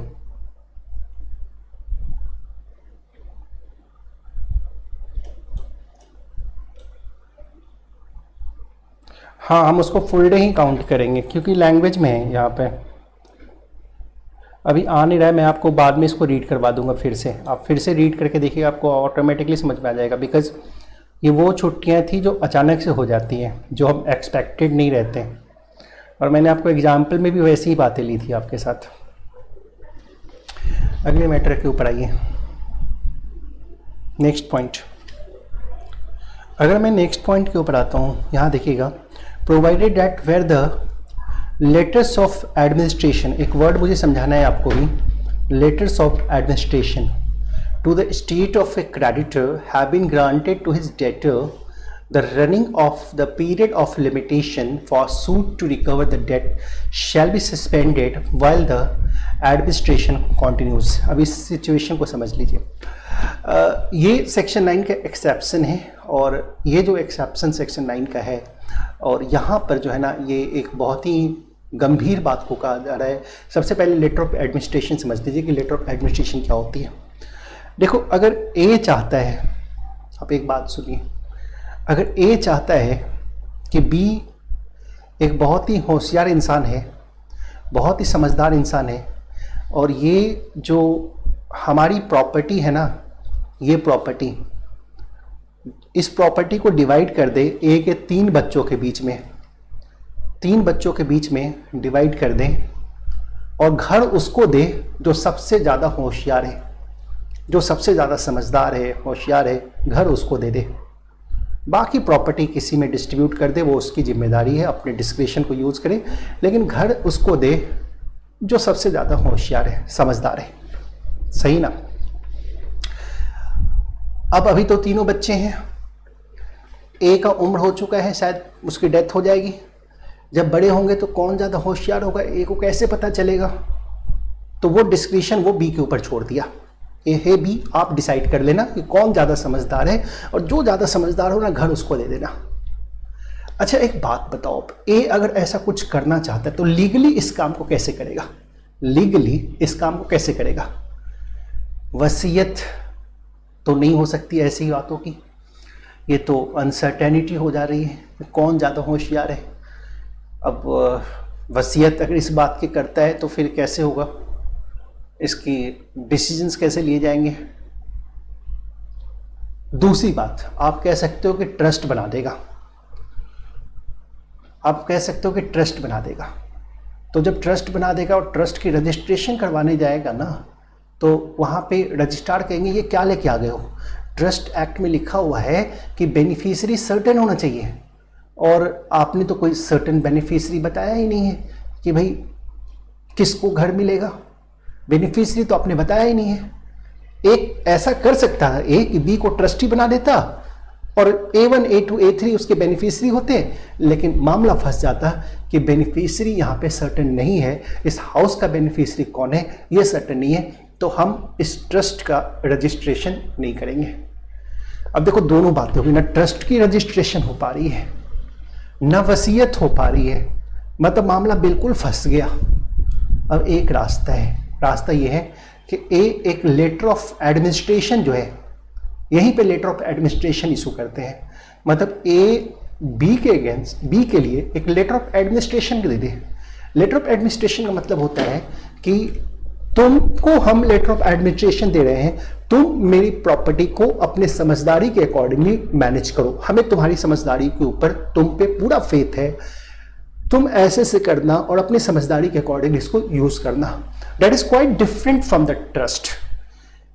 हाँ, हम उसको फुल डे ही काउंट करेंगे क्योंकि लैंग्वेज में है, यहाँ पे अभी आ नहीं रहा है। मैं आपको बाद में इसको रीड करवा दूंगा फिर से, आप फिर से रीड करके देखिएगा, आपको ऑटोमेटिकली समझ में आ जाएगा। बिकॉज ये वो छुट्टियाँ थी जो अचानक से हो जाती हैं, जो हम एक्सपेक्टेड नहीं रहते, और मैंने आपको एग्जाम्पल में भी वैसी ही बातें ली थी आपके साथ। अगले मैटर के ऊपर आइए, नेक्स्ट पॉइंट। अगर मैं नेक्स्ट पॉइंट के ऊपर आता हूँ, यहाँ देखिएगा, provided that where the letters of administration, एक वर्ड मुझे समझाना है आपको भी, letters of administration to the estate of a creditor have been granted to his debtor, the running of the period of limitation for suit to recover the debt shall be suspended while the administration continues। अब इस situation को समझ लीजिए। ये section 9 का exception है, और ये जो एक्सेप्शन सेक्शन 9 का है, और यहाँ पर जो है ना, ये एक बहुत ही गंभीर बात को कहा जा रहा है। सबसे पहले लेटर ऑफ एडमिनिस्ट्रेशन समझ लीजिए कि लेटर ऑफ एडमिनिस्ट्रेशन क्या होती है। देखो, अगर ए चाहता है, आप एक बात सुनिए, अगर ए चाहता है कि बी एक बहुत ही होशियार इंसान है, बहुत ही समझदार इंसान है, और ये जो हमारी प्रॉपर्टी है ना, ये प्रॉपर्टी, इस प्रॉपर्टी को डिवाइड कर दे ए के 3 बच्चों के बीच में, 3 बच्चों के बीच में डिवाइड कर दें, और घर उसको दे जो सबसे ज़्यादा होशियार है, जो सबसे ज़्यादा समझदार है, होशियार है, घर उसको दे दे। बाकी प्रॉपर्टी किसी में डिस्ट्रीब्यूट कर दे, वो उसकी जिम्मेदारी है, अपने डिस्क्रिप्शन को यूज़ करे, लेकिन घर उसको दे जो सबसे ज़्यादा होशियार है, समझदार है। सही ना? अब अभी तो तीनों बच्चे हैं, ए का उम्र हो चुका है, शायद उसकी डेथ हो जाएगी। जब बड़े होंगे तो कौन ज़्यादा होशियार होगा, ए को कैसे पता चलेगा? तो वो डिस्क्रिप्शन वो बी के ऊपर छोड़ दिया। ए है बी, आप डिसाइड कर लेना कि कौन ज़्यादा समझदार है, और जो ज़्यादा समझदार हो ना, घर उसको दे देना। अच्छा, एक बात बताओ, ए अगर ऐसा कुछ करना चाहता है तो लीगली इस काम को कैसे करेगा? लीगली इस काम को कैसे करेगा? वसीयत तो नहीं हो सकती ऐसी बातों की, ये तो अनसर्टेनिटी हो जा रही है, कौन ज़्यादा होशियार है। अब वसीयत अगर इस बात की करता है तो फिर कैसे होगा, इसकी डिसीजंस कैसे लिए जाएंगे? दूसरी बात, आप कह सकते हो कि ट्रस्ट बना देगा, आप कह सकते हो कि ट्रस्ट बना देगा। तो जब ट्रस्ट बना देगा और ट्रस्ट की रजिस्ट्रेशन करवाने जाएगा ना, तो वहाँ पे रजिस्ट्रार कहेंगे ये क्या लेके आ गए हो? ट्रस्ट एक्ट में लिखा हुआ है कि बेनिफिशियरी सर्टेन होना चाहिए, और आपने तो कोई सर्टेन बेनिफिशियरी बताया ही नहीं है कि भाई किसको घर मिलेगा। बेनिफिशियरी तो आपने बताया ही नहीं है। एक ऐसा कर सकता है ए कि बी को ट्रस्टी बना देता, और A1, A2, A3 उसके बेनिफिशियरी होते, लेकिन मामला फंस जाता कि बेनिफिशियरी यहाँ पे सर्टेन नहीं है, इस हाउस का बेनिफिशियरी कौन है ये सर्टेन नहीं है, तो हम इस ट्रस्ट का रजिस्ट्रेशन नहीं करेंगे। अब देखो, दोनों बातें होगी, ना ट्रस्ट की रजिस्ट्रेशन हो पा रही है, ना वसीयत हो पा रही है, मतलब मामला बिल्कुल फंस गया। अब एक रास्ता है, रास्ता ये है कि ए एक लेटर ऑफ एडमिनिस्ट्रेशन जो है, यहीं पे लेटर ऑफ एडमिनिस्ट्रेशन इशू करते हैं, मतलब ए बी के अगेंस्ट, बी के लिए एक लेटर ऑफ एडमिनिस्ट्रेशन दे दे। लेटर ऑफ एडमिनिस्ट्रेशन का मतलब होता है कि तुमको हम लेटर ऑफ एडमिनिस्ट्रेशन दे रहे हैं, तुम मेरी प्रॉपर्टी को अपने समझदारी के अकॉर्डिंगली मैनेज करो, हमें तुम्हारी समझदारी के ऊपर तुम पे पूरा फेथ है, तुम ऐसे से करना और अपनी समझदारी के अकॉर्डिंग इसको यूज करना। That is quite different from the trust,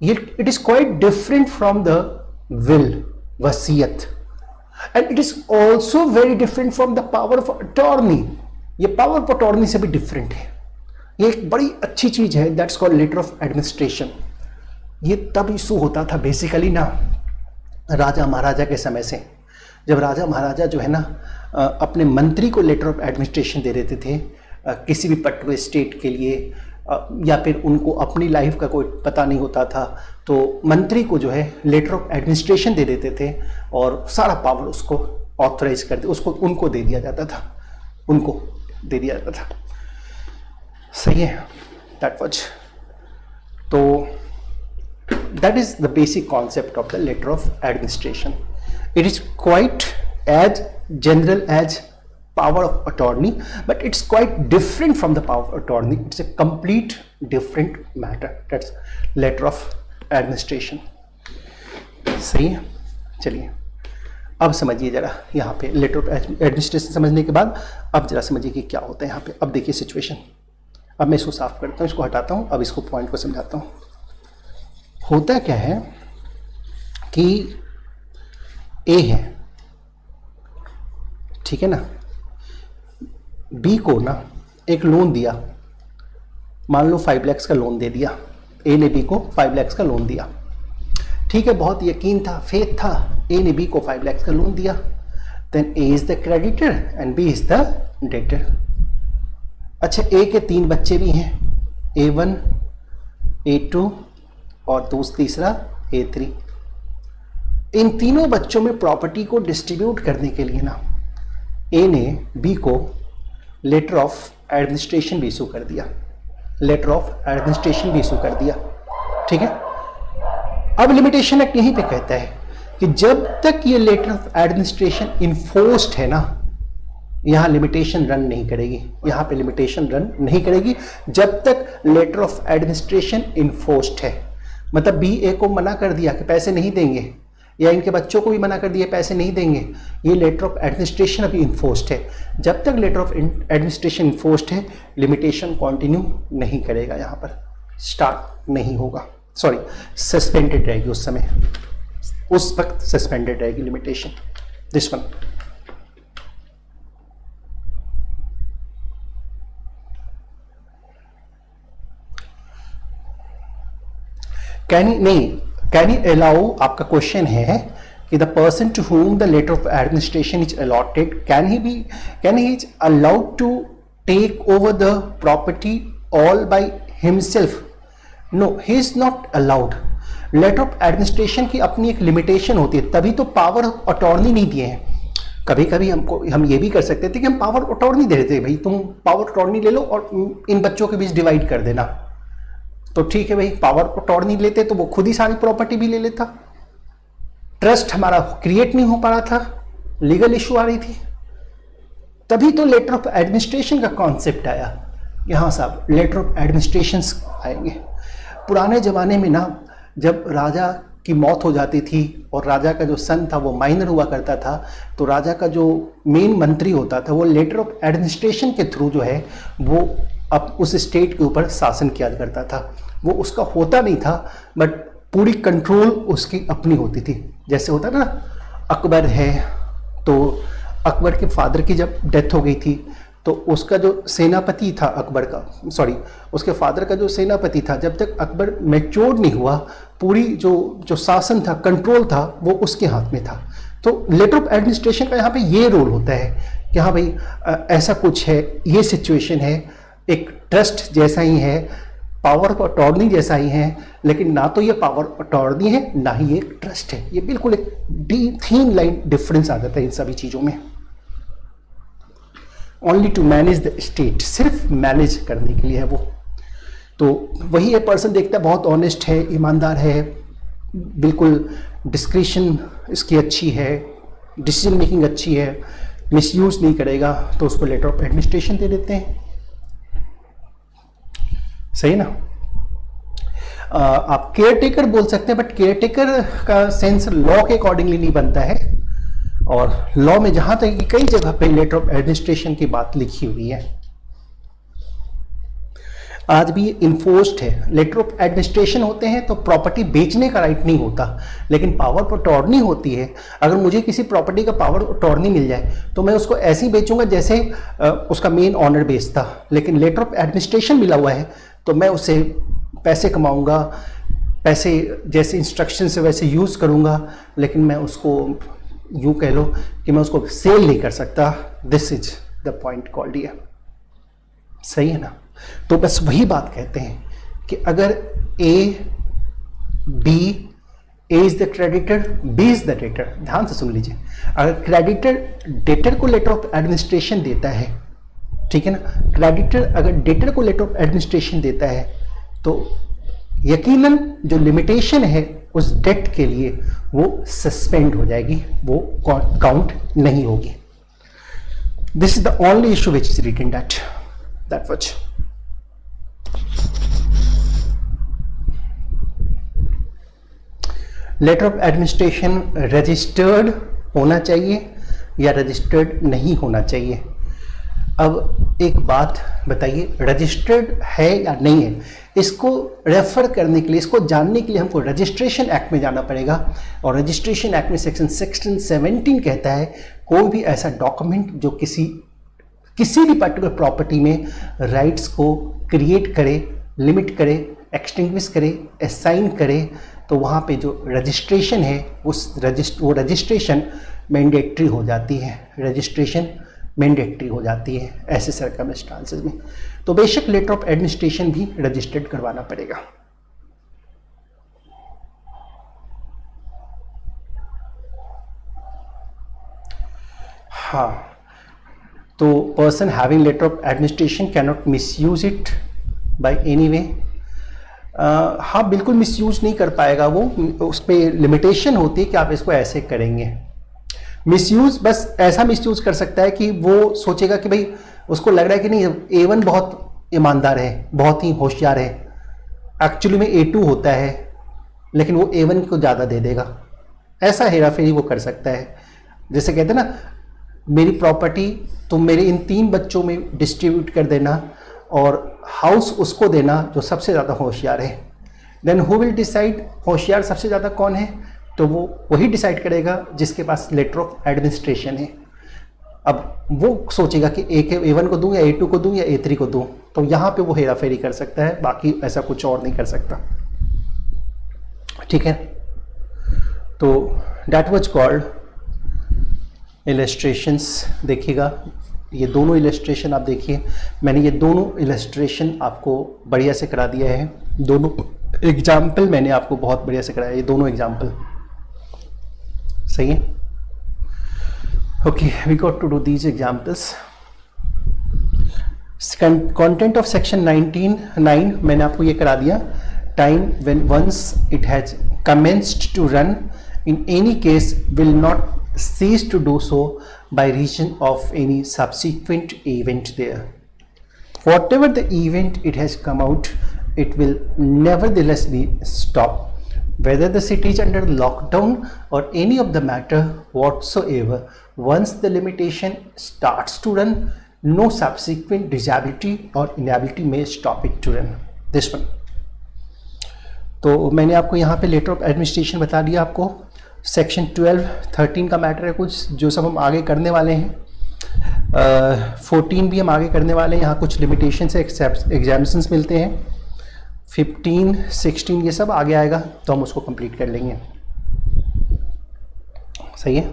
it is quite different from the will, वसीयत, and it is also very different from the power of attorney. ये पावर ऑफ अटॉर्नी से भी डिफरेंट है। ये एक बड़ी अच्छी चीज है, that's called letter of administration. ये तब इशू होता था बेसिकली ना राजा महाराजा के समय से, जब राजा महाराजा जो है ना अपने मंत्री को लेटर ऑफ एडमिनिस्ट्रेशन दे देते थे किसी भी पर्टिकुलर स्टेट के लिए, या फिर उनको अपनी लाइफ का कोई पता नहीं होता था, तो मंत्री को जो है लेटर ऑफ एडमिनिस्ट्रेशन दे देते थे और सारा पावर उसको ऑथराइज कर दे, उसको उनको दे दिया जाता था, उनको दे दिया जाता था। सही है, दैट वाज, तो that is the basic concept of the letter of administration. It is quite as general as power of attorney, but it's quite different from the power of attorney. It's a complete different matter. That's letter of administration. सही है, चलिए अब समझिए जरा यहाँ पे letter of administration समझने के बाद अब जरा समझिए कि क्या होता है यहाँ पे। अब देखिए सिचुएशन, अब मैं इसको साफ करता हूँ, इसको हटाता हूँ, अब इसको पॉइंट को समझाता हूँ। होता क्या है कि ए है, ठीक है ना, बी को ना एक लोन दिया, मान लो 5 लाख का लोन दे दिया, ए ने बी को 5 लाख का लोन दिया, ठीक है, बहुत यकीन था, फेथ था, ए ने बी को 5 लाख का लोन दिया, then A is the creditor and B is the debtor. अच्छा, ए के 3 बच्चे भी हैं, A1, A2 और तीसरा A3। इन तीनों बच्चों में प्रॉपर्टी को डिस्ट्रीब्यूट करने के लिए ना ए ने बी को लेटर ऑफ एडमिनिस्ट्रेशन भी इशू कर दिया, लेटर ऑफ एडमिनिस्ट्रेशन भी इशू कर दिया, ठीक है। अब लिमिटेशन एक्ट यहीं पे कहता है कि जब तक ये लेटर ऑफ एडमिनिस्ट्रेशन इन्फोर्स्ड है ना, यहां लिमिटेशन रन नहीं करेगी, यहां पे लिमिटेशन रन नहीं करेगी जब तक लेटर ऑफ एडमिनिस्ट्रेशन इन्फोर्स्ड है। मतलब बी ए को मना कर दिया कि पैसे नहीं देंगे, या इनके बच्चों को भी मना कर दिया पैसे नहीं देंगे, ये लेटर ऑफ एडमिनिस्ट्रेशन अभी इन्फोर्स्ड है। जब तक लेटर ऑफ एडमिनिस्ट्रेशन इन्फोर्स्ड है, लिमिटेशन कंटिन्यू नहीं करेगा, यहां पर स्टार्ट नहीं होगा, सॉरी सस्पेंडेड रहेगी उस समय, उस वक्त सस्पेंडेड रहेगी limitation. This one can he allow, आपका क्वेश्चन है कि the person to whom the letter of administration is allotted, can he is allowed to take over the property all by himself? No, he is not allowed. Letter of administration की अपनी एक limitation होती है, तभी तो power attorney नहीं दिए हैं। कभी कभी हम ये भी कर सकते थे कि हम पावर अटॉर्नी दे देते, भाई तुम पावर अटॉर्नी ले लो और इन बच्चों के बीच डिवाइड कर देना, तो ठीक है भाई, पावर अटॉर्नी लेते तो वो खुद ही सारी प्रॉपर्टी भी ले लेता, ट्रस्ट हमारा क्रिएट नहीं हो पा रहा था, लीगल इशू आ रही थी, तभी तो लेटर ऑफ एडमिनिस्ट्रेशन का कॉन्सेप्ट आया। यहां साहब लेटर ऑफ एडमिनिस्ट्रेशन आएंगे। पुराने जमाने में ना जब राजा की मौत हो जाती थी और राजा का जो सन था वो माइनर हुआ करता था, तो राजा का जो मेन मंत्री होता था वो लेटर ऑफ एडमिनिस्ट्रेशन के थ्रू जो है वो अब उस स्टेट के ऊपर शासन किया करता था। वो उसका होता नहीं था, बट पूरी कंट्रोल उसकी अपनी होती थी। जैसे होता ना, अकबर है तो अकबर के फादर की जब डेथ हो गई थी तो उसका जो सेनापति था अकबर का, सॉरी उसके फादर का जो सेनापति था, जब तक अकबर मैच्योर नहीं हुआ, पूरी जो शासन था, कंट्रोल था, वो उसके हाथ में था। तो लेटर ऑफ एडमिनिस्ट्रेशन का यहाँ पे ये रोल होता है कि हाँ भाई ऐसा कुछ है, ये सिचुएशन है, एक ट्रस्ट जैसा ही है, पावर ऑफ अटॉर्नी जैसा ही है, लेकिन ना तो ये पावर अटॉर्नी है ना ही ये ट्रस्ट है। ये बिल्कुल एक थीन लाइन डिफरेंस आ जाता है इन सभी चीज़ों में। Only to manage the state, सिर्फ मैनेज करने के लिए है वो। तो वही एक पर्सन देखता है बहुत ऑनेस्ट है, ईमानदार है, बिल्कुल डिस्क्रिशन इसकी अच्छी है, डिसीजन मेकिंग अच्छी है, मिसयूज नहीं करेगा, तो उसको लेटर ऑफ एडमिनिस्ट्रेशन दे देते हैं। सही ना। आप केयर टेकर बोल सकते हैं, बट केयर टेकर का सेंस लॉ के अकॉर्डिंगली नहीं बनता है, और लॉ में जहां तक कि कई जगह पे लेटर ऑफ एडमिनिस्ट्रेशन की बात लिखी हुई है, आज भी इन्फोर्स्ड है। लेटर ऑफ एडमिनिस्ट्रेशन होते हैं तो प्रॉपर्टी बेचने का राइट नहीं होता, लेकिन पावर ऑफ अटॉर्नी होती है। अगर मुझे किसी प्रॉपर्टी का पावर ऑफ अटॉर्नी मिल जाए तो मैं उसको ऐसे ही बेचूंगा जैसे उसका मेन ऑनर बेचता, लेकिन लेटर ऑफ एडमिनिस्ट्रेशन मिला हुआ है तो मैं उससे पैसे कमाऊंगा, पैसे जैसे इंस्ट्रक्शन से वैसे यूज़ करूंगा, लेकिन मैं उसको यूँ कह लो कि मैं उसको सेल नहीं कर सकता। This is the point called here. सही है ना। तो बस वही बात कहते हैं कि अगर A is the creditor, B is the debtor. ध्यान से सुन लीजिए, अगर क्रेडिटर डेटर को लेटर ऑफ एडमिनिस्ट्रेशन देता है, ठीक है ना, क्रेडिटर अगर डेटर को लेटर ऑफ एडमिनिस्ट्रेशन देता है तो यकीनन जो लिमिटेशन है उस डेट के लिए वो सस्पेंड हो जाएगी, वो काउंट नहीं होगी। This is the only issue which is written that much. Letter of administration registered होना चाहिए या रजिस्टर्ड नहीं होना चाहिए। अब एक बात बताइए, रजिस्टर्ड है या नहीं है, इसको रेफर करने के लिए, इसको जानने के लिए हमको रजिस्ट्रेशन एक्ट में जाना पड़ेगा। और रजिस्ट्रेशन एक्ट में सेक्शन 1617 कहता है कोई भी ऐसा डॉक्यूमेंट जो किसी भी पर्टिकुलर प्रॉपर्टी में राइट्स को क्रिएट करे, लिमिट करे, एक्सटिंग्विश करे, असाइन करे, तो वहाँ पे जो रजिस्ट्रेशन है वो रजिस्ट्रेशन मैंडेटरी हो जाती है, रजिस्ट्रेशन मैंडेटरी हो जाती है ऐसे सर्कमस्टांसेस में। तो बेशक लेटर ऑफ एडमिनिस्ट्रेशन भी रजिस्टर्ड करवाना पड़ेगा। हाँ, तो person having letter of administration can not misuse it by any way. हाँ, बिल्कुल मिसयूज नहीं कर पाएगा वो, उस पर लिमिटेशन होती है कि आप इसको ऐसे करेंगे। मिसयूज बस ऐसा मिसयूज कर सकता है कि वो सोचेगा कि भाई उसको लग रहा है कि नहीं A1 बहुत ईमानदार है, बहुत ही होशियार है, एक्चुअली में A2 होता है, लेकिन वो A1 को ज़्यादा दे देगा। ऐसा हेरा फेरी वो कर सकता है। जैसे कहते हैं ना, मेरी प्रॉपर्टी तुम मेरे इन 3 बच्चों में डिस्ट्रीब्यूट कर देना और हाउस उसको देना जो सबसे ज़्यादा होशियार है। देन हु विल डिसाइड होशियार सबसे ज़्यादा कौन है, तो वो वही डिसाइड करेगा जिसके पास लेटर ऑफ एडमिनिस्ट्रेशन है। अब वो सोचेगा कि A1 को दूं या A2 को दूं या A3 को दूं, तो यहाँ पे वो हेरा फेरी कर सकता है, बाकी ऐसा कुछ और नहीं कर सकता। ठीक है, तो दैट वाज कॉल्ड इलस्ट्रेशंस। देखिएगा ये दोनों इलस्ट्रेशन आप देखिए, मैंने ये दोनों इलस्ट्रेशन आपको बढ़िया से करा दिया है। दोनों एग्जाम्पल मैंने आपको बहुत बढ़िया से कराया, ये दोनों एग्जाम्पल सही है। Okay, we got to do these examples. Content of section 19(9) मैंने आपको ये करा दिया। Time when once it has commenced to run in any case will not cease to do so by reason of any subsequent event there. Whatever the event it has come out, it will nevertheless be stopped, whether the city is under lockdown or any of the matter whatsoever. Once the limitation starts to run, no subsequent disability or inability may stop it to run. This one. तो मैंने आपको यहाँ पे letter of administration बता दिया आपको। Section 12-13 का matter है कुछ जो सब हम आगे करने वाले हैं। 14 भी हम आगे करने वाले हैं। यहाँ कुछ लिमिटेशन से एग्जामिशंस मिलते हैं। 15-16 ये सब आगे आएगा तो हम उसको कंप्लीट कर लेंगे। सही है।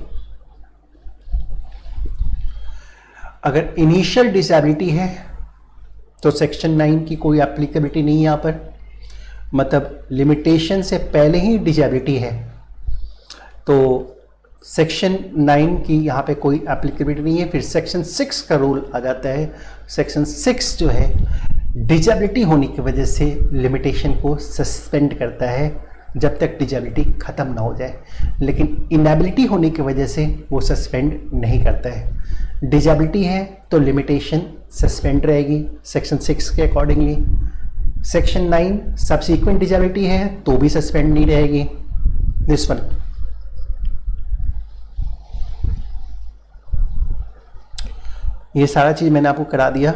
अगर इनिशियल डिसेबिलिटी है तो सेक्शन 9 की कोई एप्लीकेबिलिटी नहीं है यहाँ पर, मतलब लिमिटेशन से पहले ही डिसेबिलिटी है तो सेक्शन 9 की यहाँ पे कोई एप्लीकेबिलिटी नहीं है। फिर सेक्शन 6 का रूल आ जाता है। सेक्शन 6 जो है डिसेबिलिटी होने की वजह से लिमिटेशन को सस्पेंड करता है जब तक डिसेबिलिटी ख़त्म ना हो जाए, लेकिन इनएबिलिटी होने की वजह से वो सस्पेंड नहीं करता है। डिसेबिलिटी है तो लिमिटेशन सस्पेंड रहेगी सेक्शन 6 के अकॉर्डिंगली। सेक्शन 9 सब्सीक्वेंट डिसेबिलिटी है तो भी सस्पेंड नहीं रहेगी। This one. ये सारा चीज़ मैंने आपको करा दिया।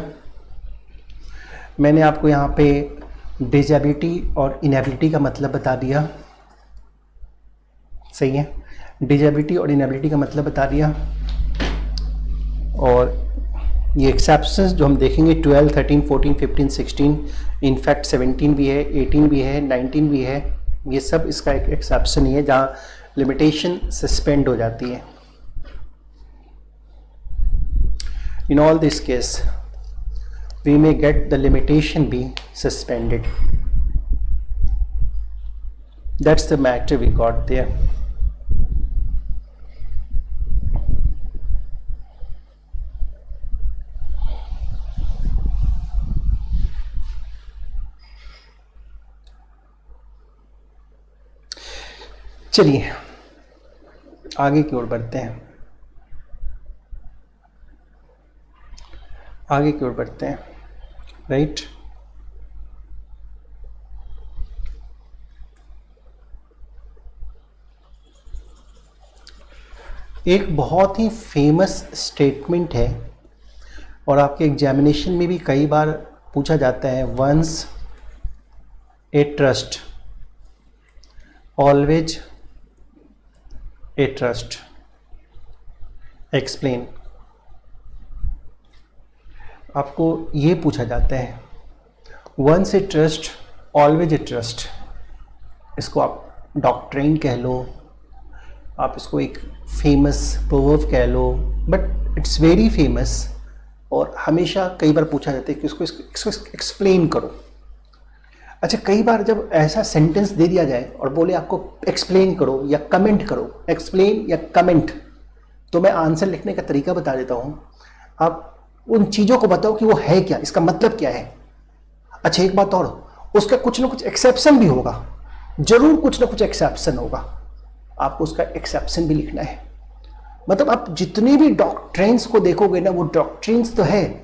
मैंने आपको यहाँ पे डिसेबिलिटी और इनएबिलिटी का मतलब बता दिया। सही है, डिसेबिलिटी और इनएबिलिटी का मतलब बता दिया। और ये एक्सेप्शंस जो हम देखेंगे 12, 13, 14, 15, 16, इनफैक्ट 17 भी है, 18 भी है, 19 भी है, ये सब इसका एक एक्सेप्शन ही है जहाँ लिमिटेशन सस्पेंड हो जाती है। In all this case, we may get the limitation be suspended. That's the matter we got there. चलिए आगे की ओर बढ़ते हैं। आगे की ओर बढ़ते हैं। राइट, एक बहुत ही फेमस स्टेटमेंट है और आपके एग्जामिनेशन में भी कई बार पूछा जाता है, once a trust always a trust. Explain. आपको ये पूछा जाता है, once a trust always a trust. इसको आप डॉक्ट्रिन कह लो, आप इसको एक फेमस प्रोवर्ब कह लो, बट इट्स वेरी फेमस और हमेशा कई बार पूछा जाता है कि इसको एक्सप्लेन करो। अच्छा, कई बार जब ऐसा सेंटेंस दे दिया जाए और बोले आपको एक्सप्लेन करो या कमेंट करो, एक्सप्लेन या कमेंट, तो मैं आंसर लिखने का तरीका बता देता हूँ। आप उन चीज़ों को बताओ कि वो है क्या, इसका मतलब क्या है। अच्छा, एक बात और, उसका कुछ ना कुछ एक्सेप्शन भी होगा, जरूर कुछ ना कुछ एक्सेप्शन होगा, आपको उसका एक्सेप्शन भी लिखना है। मतलब आप जितनी भी डॉक्ट्रिन्स को देखोगे ना, वो डॉक्ट्रिन्स तो है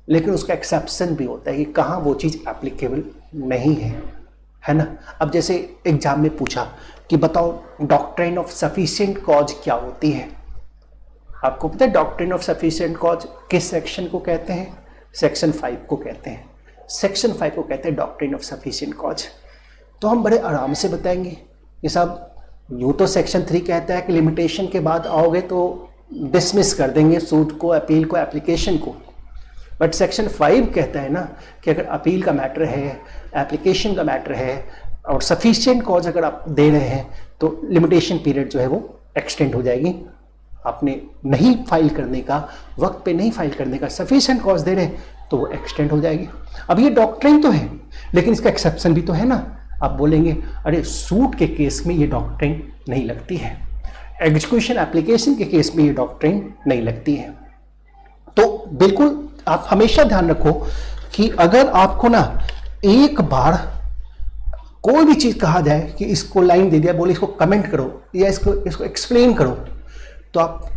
लेकिन उसका एक्सेप्शन भी होता है कि कहाँ वो चीज़ एप्लीकेबल नहीं है ना। अब जैसे एग्जाम में पूछा कि बताओ डॉक्ट्रिन ऑफ सफिशिएंट कॉज क्या होती है। आपको पता है डॉक्ट्रिन ऑफ सफिशिएंट कॉज किस सेक्शन को कहते हैं? सेक्शन 5 को कहते हैं। सेक्शन 5 को कहते हैं डॉक्ट्रिन ऑफ सफिशिएंट कॉज। तो हम बड़े आराम से बताएंगे ये सब। यूँ तो सेक्शन 3 कहता है कि लिमिटेशन के बाद आओगे तो डिसमिस कर देंगे सूट को, अपील को, एप्लीकेशन को, बट सेक्शन 5 कहता है ना कि अगर अपील का मैटर है, एप्लीकेशन का मैटर है और सफिशिएंट कॉज अगर आप दे रहे हैं तो लिमिटेशन पीरियड जो है वो एक्सटेंड हो जाएगी। आपने नहीं फाइल करने का, वक्त पे नहीं फाइल करने का सफिशिएंट कॉज दे रहे हैं तो वो एक्सटेंड हो जाएगी। अब ये डॉक्ट्रिन तो है लेकिन इसका एक्सेप्शन भी तो है ना। आप बोलेंगे अरे सूट के केस में ये डॉक्ट्रिन नहीं लगती है, एग्जीक्यूशन एप्लीकेशन के केस में ये डॉक्ट्रिन नहीं लगती है। तो बिल्कुल आप हमेशा ध्यान रखो कि अगर आपको ना एक बार कोई भी चीज कहा जाए कि इसको लाइन दे दिया, बोले इसको कमेंट करो या इसको एक्सप्लेन करो, तो आप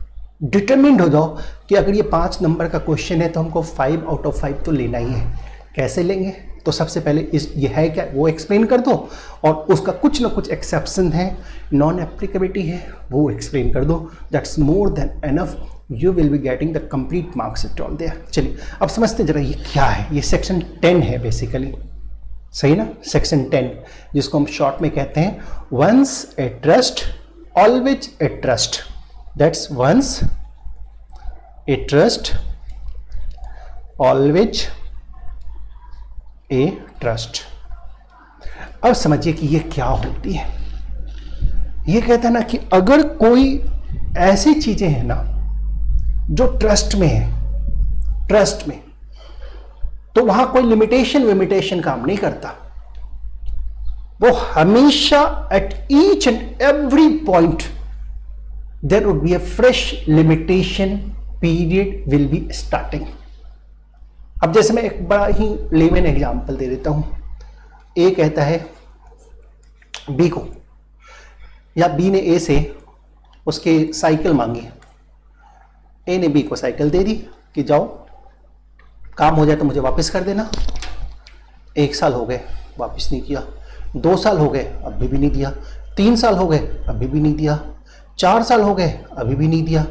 डिटरमिन्ड हो जाओ कि अगर ये 5 नंबर का क्वेश्चन है तो हमको 5 आउट ऑफ 5 तो लेना ही है। कैसे लेंगे? तो सबसे पहले ये है क्या वो एक्सप्लेन कर दो और उसका कुछ ना कुछ एक्सेप्शन है, नॉन एप्लीकेबिलिटी है, वो एक्सप्लेन कर दो। That's more than enough, you will be getting the complete marks it all there. चलिए अब समझते जरा ये क्या है। ये सेक्शन 10 है बेसिकली, सही ना। सेक्शन 10 जिसको हम शॉर्ट में कहते हैं once a trust always a trust. That's once a trust always a trust. अब समझिए कि ये क्या होती है। ये कहता है ना कि अगर कोई ऐसी चीजें हैं ना जो ट्रस्ट में है, ट्रस्ट में, तो वहां कोई लिमिटेशन काम नहीं करता। वो हमेशा at each and every point there would be a fresh limitation period will be starting. अब जैसे मैं एक बड़ा ही लेमन एग्जांपल दे देता हूं। ए कहता है बी को, या बी ने ए से उसके साइकिल मांगी, ए ने बी को साइकिल दे दी कि जाओ काम हो जाए तो मुझे वापस कर देना। 1 साल हो गए वापस नहीं किया, 2 साल हो गए अभी भी नहीं दिया, 3 साल हो गए अभी भी नहीं दिया, 4 साल हो गए अभी भी नहीं दिया,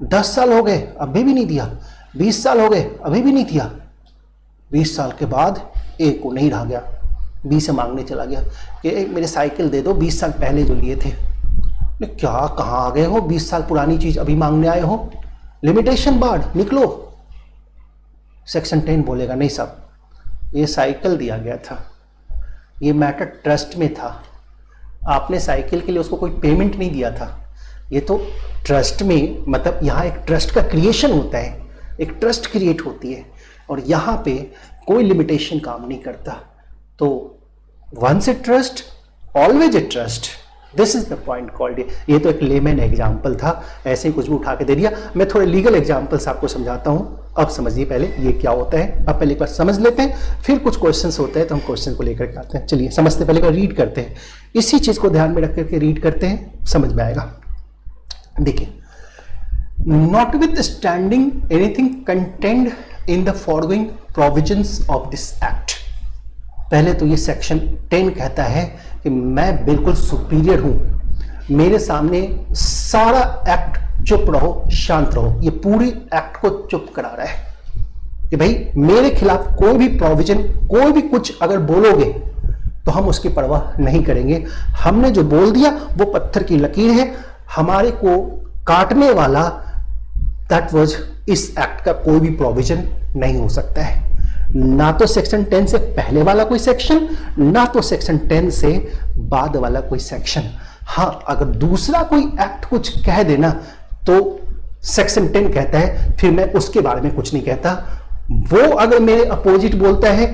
10 साल हो गए अभी भी नहीं दिया, 20 साल हो गए अभी भी नहीं दिया। 20 साल के बाद ए को नहीं रहा गया, बी से मांगने चला गया कि एक मेरे साइकिल दे दो 20 साल पहले जो लिए थे। क्या कहाँ आ गए हो, 20 साल पुरानी चीज अभी मांगने आए हो, लिमिटेशन बाढ़ निकलो। सेक्शन 10 बोलेगा नहीं साहब, ये साइकिल दिया गया था, ये मैटर ट्रस्ट में था, आपने साइकिल के लिए उसको कोई पेमेंट नहीं दिया था। ये तो ट्रस्ट में, मतलब यहाँ एक ट्रस्ट का क्रिएशन होता है, एक ट्रस्ट क्रिएट होती है और यहाँ पे कोई लिमिटेशन काम नहीं करता। तो once a trust always a trust, this is the point called. ये तो एक लेमन एग्जांपल था, ऐसे ही कुछ भी उठा के दे दिया। मैं थोड़े लीगल एग्जांपल्स आपको समझाता हूँ। अब समझिए पहले ये क्या होता है। अब पहले एक बार समझ लेते हैं, फिर कुछ क्वेश्चंस होते हैं तो हम क्वेश्चन को लेकर के आते हैं। चलिए समझते पहले रीड करते हैं, इसी चीज को ध्यान में रख करके रीड करते हैं, समझ में आएगा। देखिए, notwithstanding anything contained in the following provisions of this act। पहले तो ये सेक्शन 10 कहता है कि मैं बिल्कुल सुपीरियर हूं मेरे सामने सारा एक्ट चुप रहो, शांत रहो, ये पूरी एक्ट को चुप करा रहा है कि भाई मेरे खिलाफ कोई भी प्रोविजन, कोई भी कुछ अगर बोलोगे तो हम उसकी परवाह नहीं करेंगे। हमने जो बोल दिया वो पत्थर की लकीर है, हमारे को काटने वाला दैट वाज इस एक्ट का कोई भी प्रोविजन नहीं हो सकता है, ना तो सेक्शन 10 से पहले वाला कोई सेक्शन, ना तो सेक्शन 10 से बाद वाला कोई सेक्शन। हां, अगर दूसरा कोई एक्ट कुछ कह देना तो सेक्शन 10 कहता है, फिर मैं उसके बारे में कुछ नहीं कहता। वो अगर मेरे अपोजिट बोलता है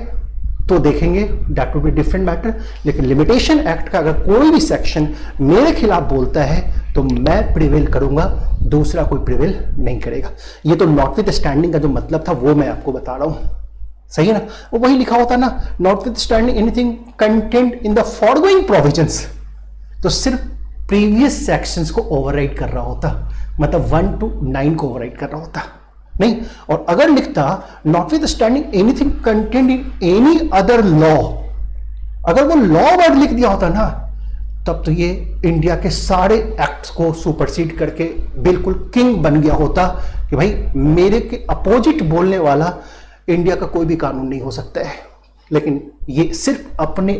तो देखेंगे, that would be different matter. लेकिन लिमिटेशन एक्ट का अगर कोई भी सेक्शन मेरे खिलाफ बोलता है तो मैं प्रिवेल करूंगा, दूसरा कोई प्रिवेल नहीं करेगा। ये तो नॉट विद स्टैंडिंग का जो मतलब था वो मैं आपको बता रहा हूं, सही है ना। वो वही लिखा होता ना, not with standing anything content in the forgoing provisions, तो सिर्फ प्रीवियस सेक्शंस को ओवरराइड कर रहा होता, मतलब 1 to 9 को ओवरराइड कर रहा होता नहीं। और अगर लिखता not with standing anything content in any other law, अगर वो लॉ वर्ड लिख दिया होता ना, तब तो ये इंडिया के सारे एक्ट्स को सुपरसीड करके बिल्कुल किंग बन गया होता कि भाई मेरे के अपोजिट बोलने वाला इंडिया का कोई भी कानून नहीं हो सकता है। लेकिन ये सिर्फ अपने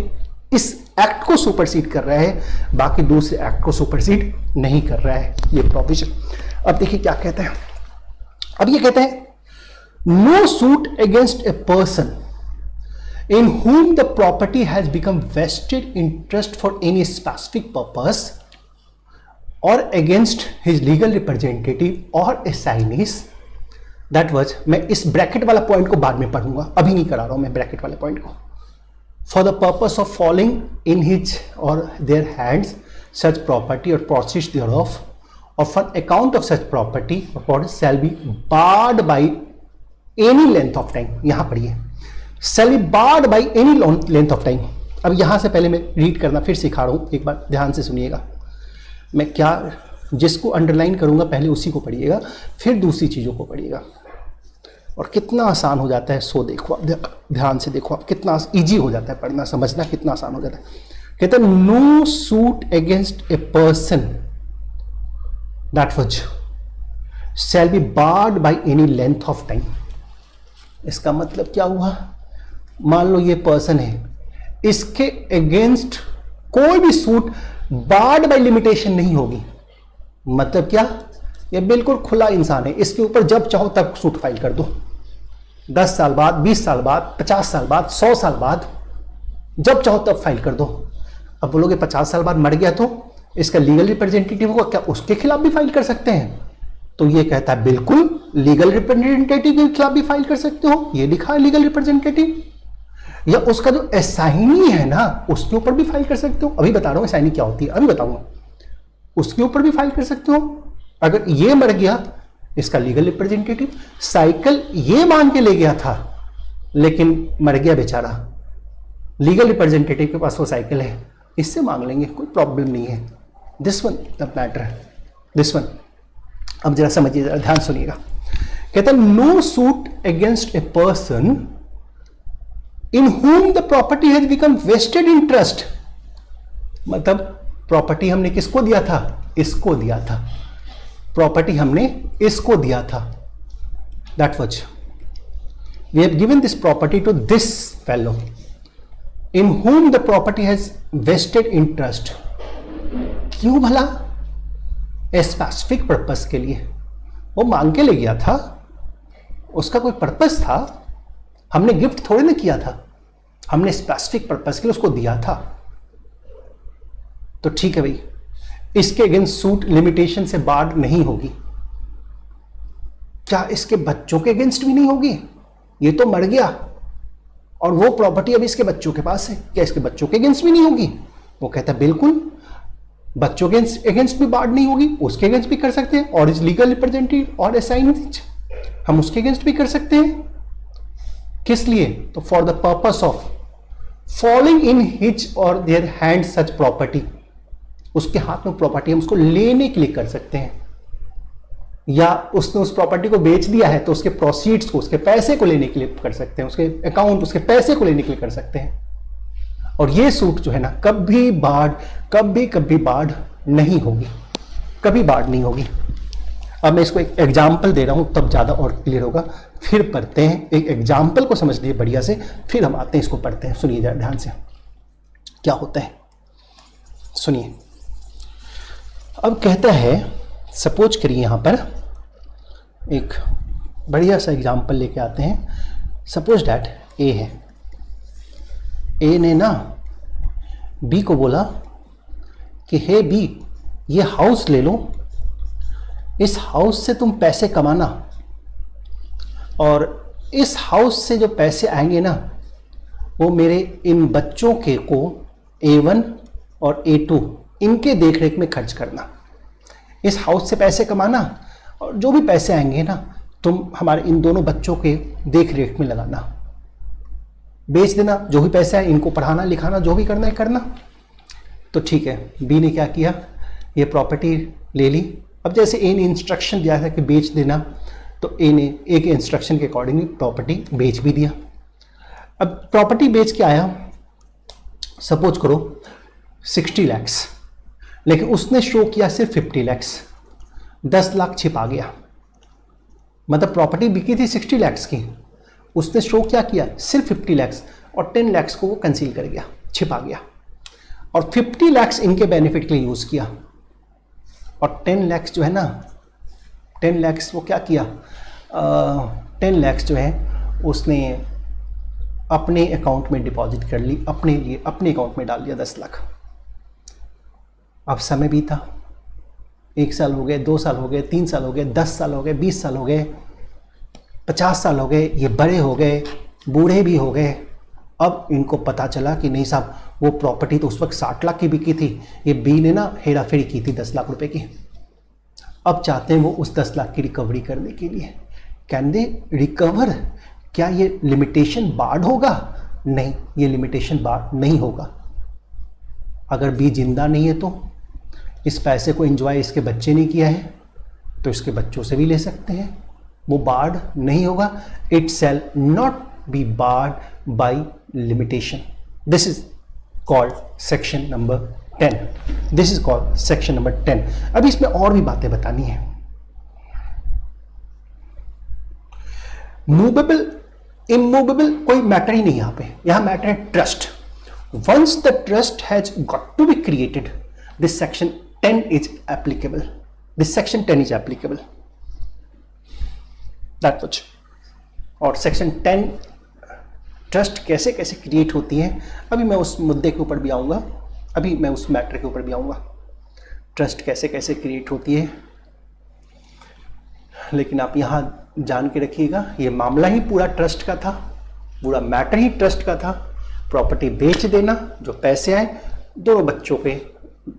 इस एक्ट को सुपरसीड कर रहा है, बाकी दूसरे एक्ट को सुपरसीड नहीं कर रहा है ये प्रोविजन। अब देखिए क्या कहते हैं, अब ये कहते हैं no suit against a person in whom the property has become vested in trust for any specific purpose or against his legal representative or assignees, that was, मैं इस ब्रैकेट वाला पॉइंट को बाद में पढ़ूंगा, अभी नहीं करा रहा हूं मैं ब्रैकेट वाले पॉइंट को। for the purpose of falling in his or their hands such property or proceeds thereof or for account of such property or shall be barred by any length of time, यहां पढ़िए, shall be barred by any length of time। अब यहां से पहले मैं read करना फिर सिखा रहा हूं, एक बार ध्यान से सुनिएगा। मैं क्या जिसको अंडरलाइन करूंगा पहले उसी को पढ़िएगा, फिर दूसरी चीजों को पढ़िएगा, और कितना आसान हो जाता है। सो देखो आप, ध्यान से देखो आप, कितना इजी हो जाता है पढ़ना, समझना कितना आसान हो जाता है। कहते हैं no suit against a person that was shall be barred by any length of time. इसका मतलब क्या हुआ, मान लो ये पर्सन है, इसके अगेंस्ट कोई भी सूट बार्ड बाय लिमिटेशन नहीं होगी। मतलब क्या, ये बिल्कुल खुला इंसान है, इसके ऊपर जब चाहो तब सूट फाइल कर दो, 10 साल बाद, 20 साल बाद, 50 साल बाद, 100 साल बाद, जब चाहो तब फाइल कर दो। अब बोलोगे 50 साल बाद मर गया तो इसका लीगल रिप्रेजेंटेटिव होगा, क्या उसके खिलाफ भी फाइल कर सकते हैं? तो ये कहता है बिल्कुल लीगल रिप्रेजेंटेटिव के खिलाफ भी फाइल कर सकते हो, ये लिखा है लीगल रिप्रेजेंटेटिव, या उसका जो असाइनी है ना उसके ऊपर भी फाइल कर सकते हो। अभी बता रहा हूं असाइनी क्या होती है, अभी बताऊंगा, उसके ऊपर भी फाइल कर सकते हो। अगर ये मर गया इसका लीगल रिप्रेजेंटेटिव, साइकिल ये मान के ले गया था लेकिन मर गया बेचारा, लीगल रिप्रेजेंटेटिव के पास वो साइकिल है, इससे मांग लेंगे, कोई प्रॉब्लम नहीं है। This one the matter, this one. अब जरा समझिए, जरा ध्यान सुनिएगा। कहता है no suit against a person in whom the property has become vested in trust, मतलब प्रॉपर्टी हमने किसको दिया था, इसको दिया था, प्रॉपर्टी हमने इसको दिया था, that was, we have given this property to this fellow in whom the property has vested in trust। क्यों भला? स्पेसिफिक पर्पस के लिए, वो मांग के ले गया था, उसका कोई पर्पस था, हमने गिफ्ट थोड़े ना किया था, हमने स्पेसिफिक पर्पस के लिए उसको दिया था। तो ठीक है भाई, इसके अगेंस्ट सूट लिमिटेशन से बार्ड नहीं होगी। क्या इसके बच्चों के अगेंस्ट भी नहीं होगी? ये तो मर गया और वो प्रॉपर्टी अभी इसके बच्चों के पास है, क्या इसके बच्चों के अगेंस्ट भी नहीं होगी? वो कहता है बिल्कुल, बच्चों के अगेंस्ट भी बार्ड नहीं होगी, उसके अगेंस्ट भी कर सकते हैं, और इज लीगल रिप्रेजेंटेटिव और असाइनी, हम उसके अगेंस्ट भी कर सकते हैं। किस लिए? तो for the purpose of falling in his और देयर हैंड सच प्रॉपर्टी, उसके हाथ में प्रॉपर्टी हम उसको लेने के लिए कर सकते हैं, या उसने उस प्रॉपर्टी को बेच दिया है तो उसके प्रोसीड्स को, उसके पैसे को लेने के लिए कर सकते हैं, उसके अकाउंट, उसके पैसे को लेने के लिए कर सकते हैं। और ये सूट जो है ना कभी बार्ड नहीं होगी, कभी बाढ़ नहीं होगी। अब मैं इसको एक एग्जाम्पल दे रहा हूं तब ज़्यादा और क्लियर होगा। फिर पढ़ते हैं, एक एग्जाम्पल को समझ लीजिए बढ़िया से, फिर हम आते हैं इसको पढ़ते हैं। सुनिए जरा ध्यान से क्या होता है, सुनिए। अब कहता है, सपोज करिए यहाँ पर एक बढ़िया सा एग्जाम्पल लेके आते हैं। सपोज डैट ए है, ए ने ना बी को बोला कि हे बी, ये हाउस ले लो, इस हाउस से तुम पैसे कमाना, और इस हाउस से जो पैसे आएंगे ना वो मेरे इन बच्चों के को A1 और A2 इनके देखरेख में खर्च करना। इस हाउस से पैसे कमाना और जो भी पैसे आएंगे ना तुम हमारे इन दोनों बच्चों के देख रेख में लगाना, बेच देना, जो भी पैसे आए इनको पढ़ाना लिखाना जो भी करना है करना। तो ठीक है, बी ने क्या किया, ये प्रॉपर्टी ले ली। अब जैसे ए ने इंस्ट्रक्शन दिया था कि बेच देना, तो ए ने एक इंस्ट्रक्शन के अकॉर्डिंगली प्रॉपर्टी बेच भी दिया। अब प्रॉपर्टी बेच के आया, सपोज करो 60 lakhs, लेकिन उसने शो किया सिर्फ 50 lakhs, 10 लाख छिपा गया। मतलब प्रॉपर्टी बिकी थी 60 lakhs की, उसने शो क्या किया सिर्फ 50 lakhs, और 10 lakhs को वो कंसील कर गया, छिपा गया, और 50 lakhs इनके बेनिफिट के लिए यूज़ किया। और 10 lakhs जो है ना, 10 lakhs वो क्या किया, 10 lakhs जो है उसने अपने अकाउंट में डिपॉजिट कर ली, अपने लिए अपने अकाउंट में डाल दिया 10 लाख। अब समय बीता, 1 साल हो गए, 2 साल हो गए, 3 साल हो गए, 10 साल हो गए, 20 साल हो गए, 50 साल हो गए, ये बड़े हो गए, बूढ़े भी हो गए। अब इनको पता चला कि नहीं साहब, वो प्रॉपर्टी तो उस वक्त 60 लाख की बिकी थी, ये बी ने ना हेरा फेरी की थी 10 लाख रुपए की। अब चाहते हैं वो उस 10 लाख की रिकवरी करने के लिए। Can they recover? क्या ये लिमिटेशन बार्ड होगा? नहीं, ये लिमिटेशन बार्ड नहीं होगा। अगर बी जिंदा नहीं है तो इस पैसे को एंजॉय इसके बच्चे ने किया है तो इसके बच्चों से भी ले सकते हैं, वो बार्ड नहीं होगा। It shall not be barred by limitation. This is called section number 10। This is called section number 10। अब इसमें और भी बातें बतानी है। मूवेबल इमूवेबल कोई मैटर ही नहीं यहां पे, यहां मैटर है trust. Once the trust has got to be created, this section 10 is applicable. This section 10 is applicable, that much. और सेक्शन 10 ट्रस्ट कैसे कैसे क्रिएट होती है, अभी मैं उस मुद्दे के ऊपर भी आऊँगा, अभी मैं उस मैटर के ऊपर भी आऊँगा, ट्रस्ट कैसे कैसे क्रिएट होती है। लेकिन आप यहाँ जान के रखिएगा, ये मामला ही पूरा ट्रस्ट का था, पूरा मैटर ही ट्रस्ट का था। प्रॉपर्टी बेच देना, जो पैसे आए दोनों बच्चों के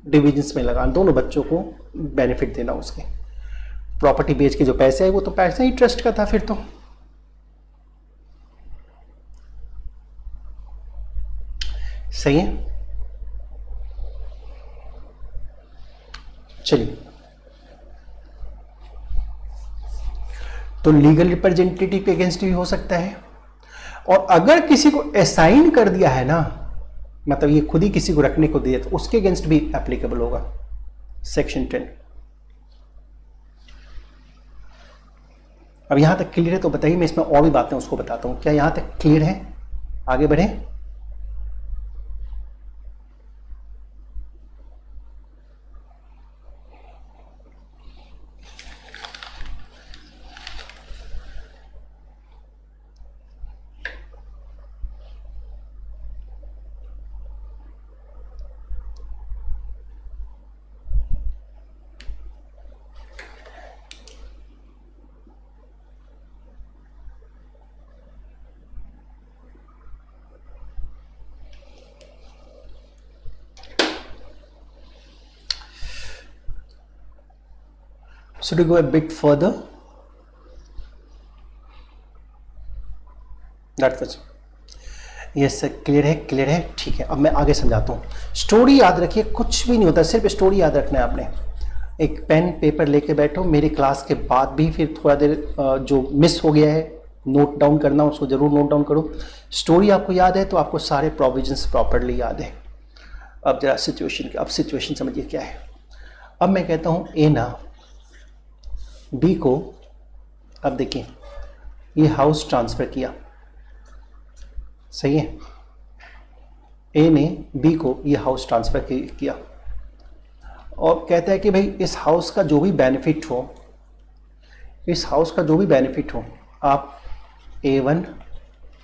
डिविजन्स में लगाना, दोनों बच्चों को बेनिफिट देना उसके। प्रॉपर्टी बेच के जो पैसे आए वो तो पैसा ही ट्रस्ट का था फिर तो। सही है, चलिए। तो लीगल रिप्रेजेंटेटिव के अगेंस्ट भी हो सकता है, और अगर किसी को असाइन कर दिया है ना, मतलब ये खुद ही किसी को रखने को दिया, तो उसके अगेंस्ट भी एप्लीकेबल होगा सेक्शन 10। अब यहां तक क्लियर है तो बताइए, मैं इसमें और भी बातें उसको बताता हूं। क्या यहां तक क्लियर है? आगे बढ़े। Should we go a bit further? That's it. Yes sir, clear है, क्लियर है, ठीक है। अब मैं आगे समझाता हूँ। स्टोरी याद रखिए, कुछ भी नहीं होता, सिर्फ स्टोरी याद रखना है आपने। एक पेन पेपर लेके बैठो, मेरी क्लास के बाद भी फिर थोड़ा देर जो मिस हो गया है नोट डाउन करना, उसको जरूर नोट डाउन करो। स्टोरी आपको याद है तो आपको सारे प्रोविजंस प्रॉपरली याद है। अब जरा सिचुएशन, अब सिचुएशन समझिए क्या है। अब मैं कहता हूं ए ना बी को, अब देखिए ये हाउस ट्रांसफर किया, सही है, ए ने बी को ये हाउस ट्रांसफर किया और कहता है कि भाई इस हाउस का जो भी बेनिफिट हो, इस हाउस का जो भी बेनिफिट हो आप A1,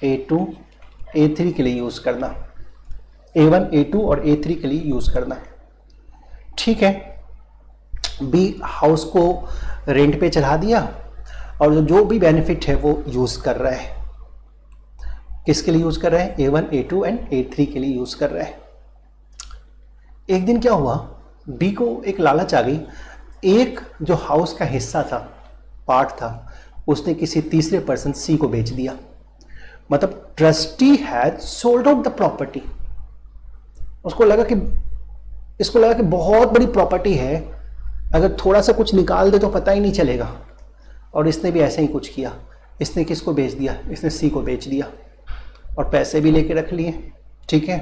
A2, A3 के लिए यूज़ करना, A1, A2 और A3 के लिए यूज़ करना। ठीक है, बी हाउस को रेंट पे चढ़ा दिया और जो भी बेनिफिट है वो यूज़ कर रहा है। किसके लिए यूज़ कर रहा है? A1, A2 एंड A3 के लिए यूज़ कर रहा है। एक दिन क्या हुआ, बी को एक लालच आ गई, एक जो हाउस का हिस्सा था, पार्ट था, उसने किसी तीसरे पर्सन सी को बेच दिया। मतलब trustee has sold out the property. इसको लगा कि बहुत बड़ी प्रॉपर्टी है, अगर थोड़ा सा कुछ निकाल दे तो पता ही नहीं चलेगा। और इसने भी ऐसे ही कुछ किया, इसने किसको बेच दिया? इसने सी को बेच दिया और पैसे भी लेके रख लिए। ठीक है,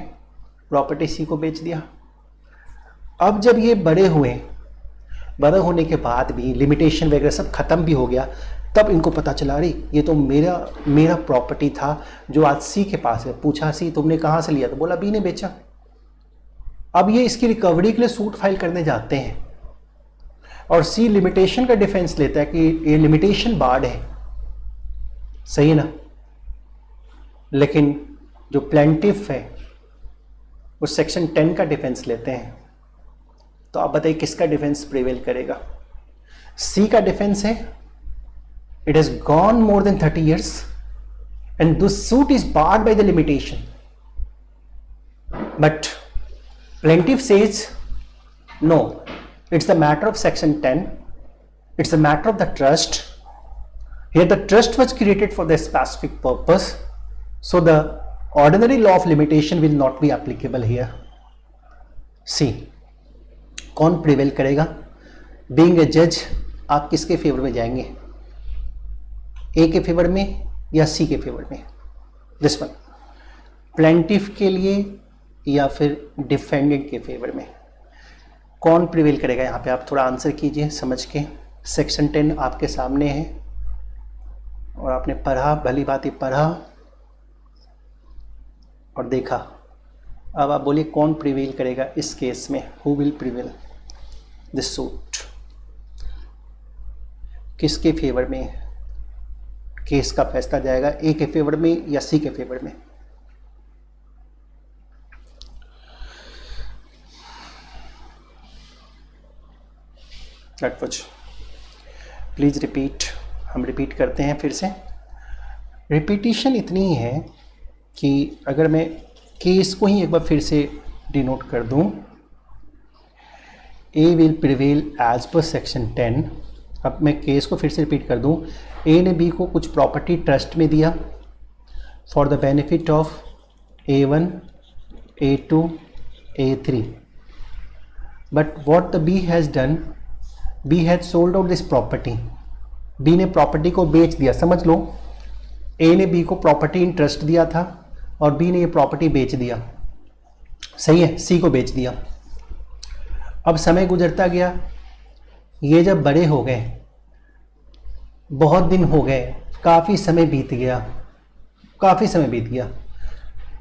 प्रॉपर्टी सी को बेच दिया। अब जब ये बड़े होने के बाद भी लिमिटेशन वगैरह सब खत्म भी हो गया, तब इनको पता चला रही ये तो मेरा प्रॉपर्टी था जो आज सी के पास है। पूछा सी तुमने कहाँ से लिया? तो बोला बी ने बेचा। अब ये इसकी रिकवरी के लिए सूट फाइल करने जाते हैं और सी लिमिटेशन का डिफेंस लेता है कि ये लिमिटेशन बार्ड है, सही है ना। लेकिन जो प्लेंटिफ है वो सेक्शन 10 का डिफेंस लेते हैं। तो आप बताइए किसका डिफेंस प्रिवेल करेगा? सी का डिफेंस है, it has gone more than 30 years and this suit is barred by the limitation. But plaintiff says no, it's the matter of section 10, it's a matter of the trust. Here the trust was created for the specific purpose, so the ordinary law of limitation will not be applicable here. C, कौन prevail करेगा? Being a judge, आप किसके favour में जाएंगे? ए के favour में या सी के फेवर में? दिस वन, प्लेंटिफ के लिए या फिर डिफेंडेंट के फेवर में? कौन प्रिवेल करेगा? यहाँ पे आप थोड़ा आंसर कीजिए समझ के। सेक्शन 10 आपके सामने है और आपने पढ़ा, भली भांति पढ़ा और देखा। अब आप बोलिए कौन प्रिवेल करेगा इस केस में? Who will prevail this suit? किसके फेवर में केस का फैसला जाएगा? ए के फेवर में या सी के फेवर में? Please repeat. हम रिपीट करते हैं फिर से। रिपीटिशन इतनी ही है कि अगर मैं केस को ही एक बार फिर से डिनोट कर दूं, A will prevail as per section 10। अब मैं केस को फिर से रिपीट कर दूं, ए ने बी को कुछ प्रॉपर्टी ट्रस्ट में दिया for the benefit of A1, A2, A3, but what the B has done, B has sold out this property. B ने प्रॉपर्टी को बेच दिया। समझ लो, ए ने बी को प्रॉपर्टी इन ट्रस्ट दिया था और बी ने ये प्रॉपर्टी बेच दिया, सही है, सी को बेच दिया। अब समय गुजरता गया, ये जब बड़े हो गए, बहुत दिन हो गए, काफ़ी समय बीत गया,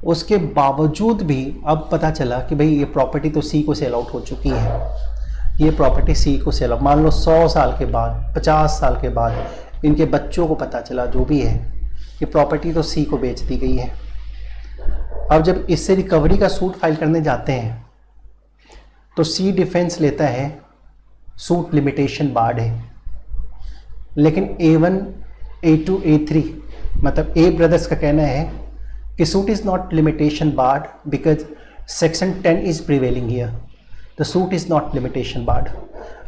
उसके बावजूद भी अब पता चला कि भाई ये प्रॉपर्टी तो सी को सेल आउट हो चुकी है। ये प्रॉपर्टी सी को सेल, मान लो 100 साल के बाद, 50 साल के बाद इनके बच्चों को पता चला, जो भी है, कि प्रॉपर्टी तो सी को बेच दी गई है। अब जब इससे रिकवरी का सूट फाइल करने जाते हैं तो सी डिफेंस लेता है सूट लिमिटेशन बार्ड है, लेकिन A1, A2, A3 मतलब ए ब्रदर्स का कहना है कि suit is not limitation barred because section 10 is prevailing here, the suit is not limitation barred.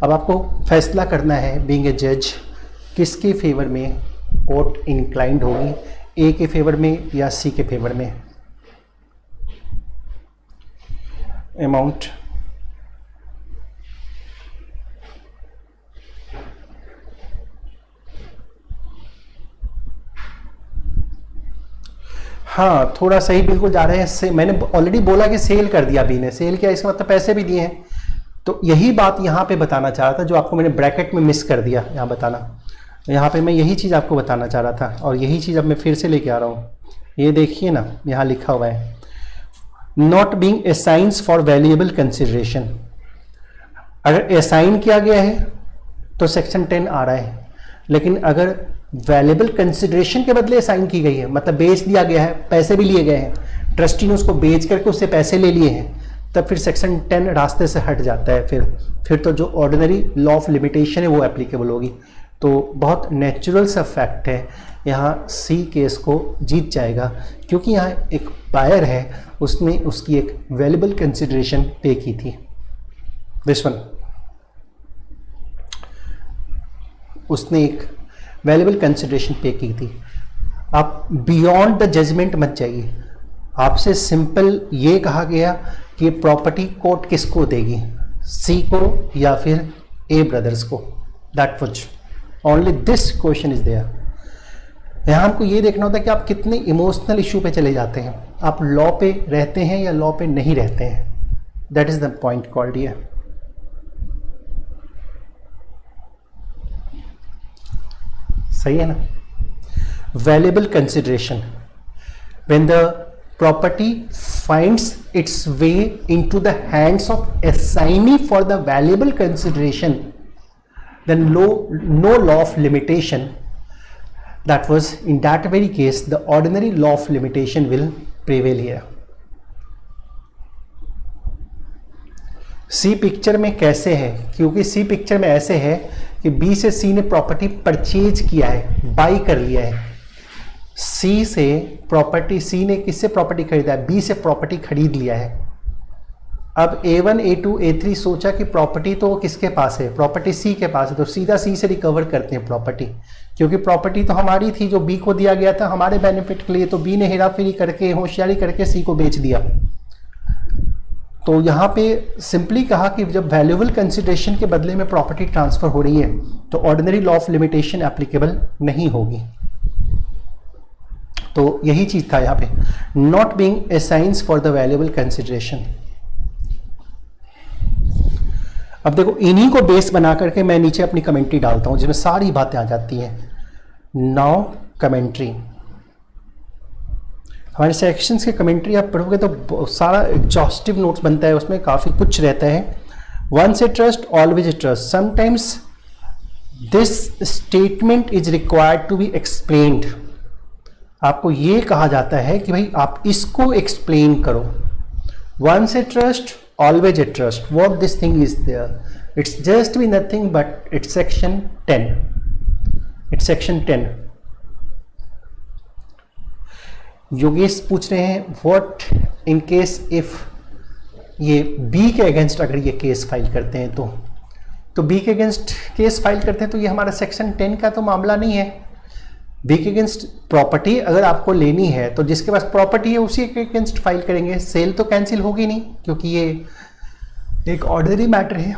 अब आपको फैसला करना है बीइंग ए जज, किसके फेवर में कोर्ट इंक्लाइंड होगी, ए के फेवर में या सी के फेवर में। अमाउंट हाँ, थोड़ा सही बिल्कुल जा रहे हैं। मैंने ऑलरेडी बोला कि सेल कर दिया बी ने, सेल किया इसका मतलब पैसे भी दिए हैं, तो यही बात यहाँ पे बताना चाह रहा था, जो आपको मैंने ब्रैकेट में मिस कर दिया यहाँ बताना। यहाँ पे मैं यही चीज़ आपको बताना चाह रहा था, और यही चीज़ अब मैं फिर से लेके आ रहा हूँ। ये देखिए ना, यहाँ लिखा हुआ है not being assigns for valuable consideration. अगर असाइन किया गया है तो सेक्शन 10 आ रहा है, लेकिन अगर वैल्यूएबल कंसिडरेशन के बदले असाइन की गई है, मतलब बेच दिया गया है, पैसे भी लिए गए हैं, ट्रस्टी ने उसको बेच करके उससे पैसे ले लिए हैं, तब फिर सेक्शन 10 रास्ते से हट जाता है। फिर तो जो ऑर्डिनरी लॉ ऑफ लिमिटेशन है वो एप्लीकेबल होगी। तो बहुत नेचुरल सा फैक्ट है, यहाँ सी केस को जीत जाएगा, क्योंकि यहाँ एक बायर है, उसने उसकी एक वैल्यूएबल कंसिडरेशन पे की थी। दिस वन, उसने एक वैल्यूएबल कंसिडरेशन पे की थी। आप बियॉन्ड द जजमेंट मत जाइए, आपसे सिंपल ये कहा गया कि प्रॉपर्टी कोर्ट किसको देगी, सी को या फिर ए ब्रदर्स को। That was only this question is there. यहाँ हमको ये देखना होता है कि आप कितने इमोशनल इशू पे चले जाते हैं, आप लॉ पे रहते हैं या लॉ पे नहीं रहते हैं। That is the point called here. सही है ना। Valuable consideration, when the property finds it's way into the hands of assignee for the valuable consideration, then no law of limitation, that was in that very case the ordinary law of limitation will prevail here. C picture में कैसे है, क्योंकि सी picture में ऐसे है कि B से सी ने प्रॉपर्टी परचेज किया है, बाई कर लिया है। सी से प्रॉपर्टी, सी ने किससे प्रॉपर्टी खरीदा है, बी से प्रॉपर्टी खरीद लिया है। अब A1, A2, A3 सोचा कि प्रॉपर्टी तो किसके पास है, प्रॉपर्टी सी के पास है, तो सीधा सी से रिकवर करते हैं प्रॉपर्टी, क्योंकि प्रॉपर्टी तो हमारी थी जो बी को दिया गया था हमारे बेनिफिट के लिए, तो बी ने हेराफेरी करके, होशियारी करके सी को बेच दिया। तो यहाँ पे सिंपली कहा कि जब वैल्यूएबल कंसिडरेशन के बदले में प्रॉपर्टी ट्रांसफर हो रही है तो ordinary law of limitation applicable नहीं होगी। तो यही चीज था यहाँ पे, not being assigns for the valuable consideration. अब देखो, इन्हीं को बेस बना करके मैं नीचे अपनी कमेंट्री डालता हूं जिसमें सारी बातें आ जाती हैं। नाउ कमेंट्री, हमारे सेक्शंस के कमेंट्री आप पढ़ोगे तो सारा एग्जॉस्टिव नोट्स बनता है, उसमें काफ़ी कुछ रहता है। Once a trust always a trust, sometimes this statement is required to be explained. आपको ये कहा जाता है कि भाई आप इसको एक्सप्लेन करो। Once a trust always a trust, what this thing is there, it's just be nothing but it's section 10, it's section 10। Yogesh पूछ रहे हैं what in case if ये B के अगेंस्ट अगर ये केस फाइल करते हैं तो B के अगेंस्ट केस फाइल करते हैं तो ये हमारा सेक्शन 10 का तो मामला नहीं है। B के अगेंस्ट प्रॉपर्टी अगर आपको लेनी है तो जिसके पास प्रॉपर्टी है उसी के अगेंस्ट फाइल करेंगे, सेल तो कैंसिल होगी नहीं, क्योंकि ये एक ऑर्डिनरी मैटर है।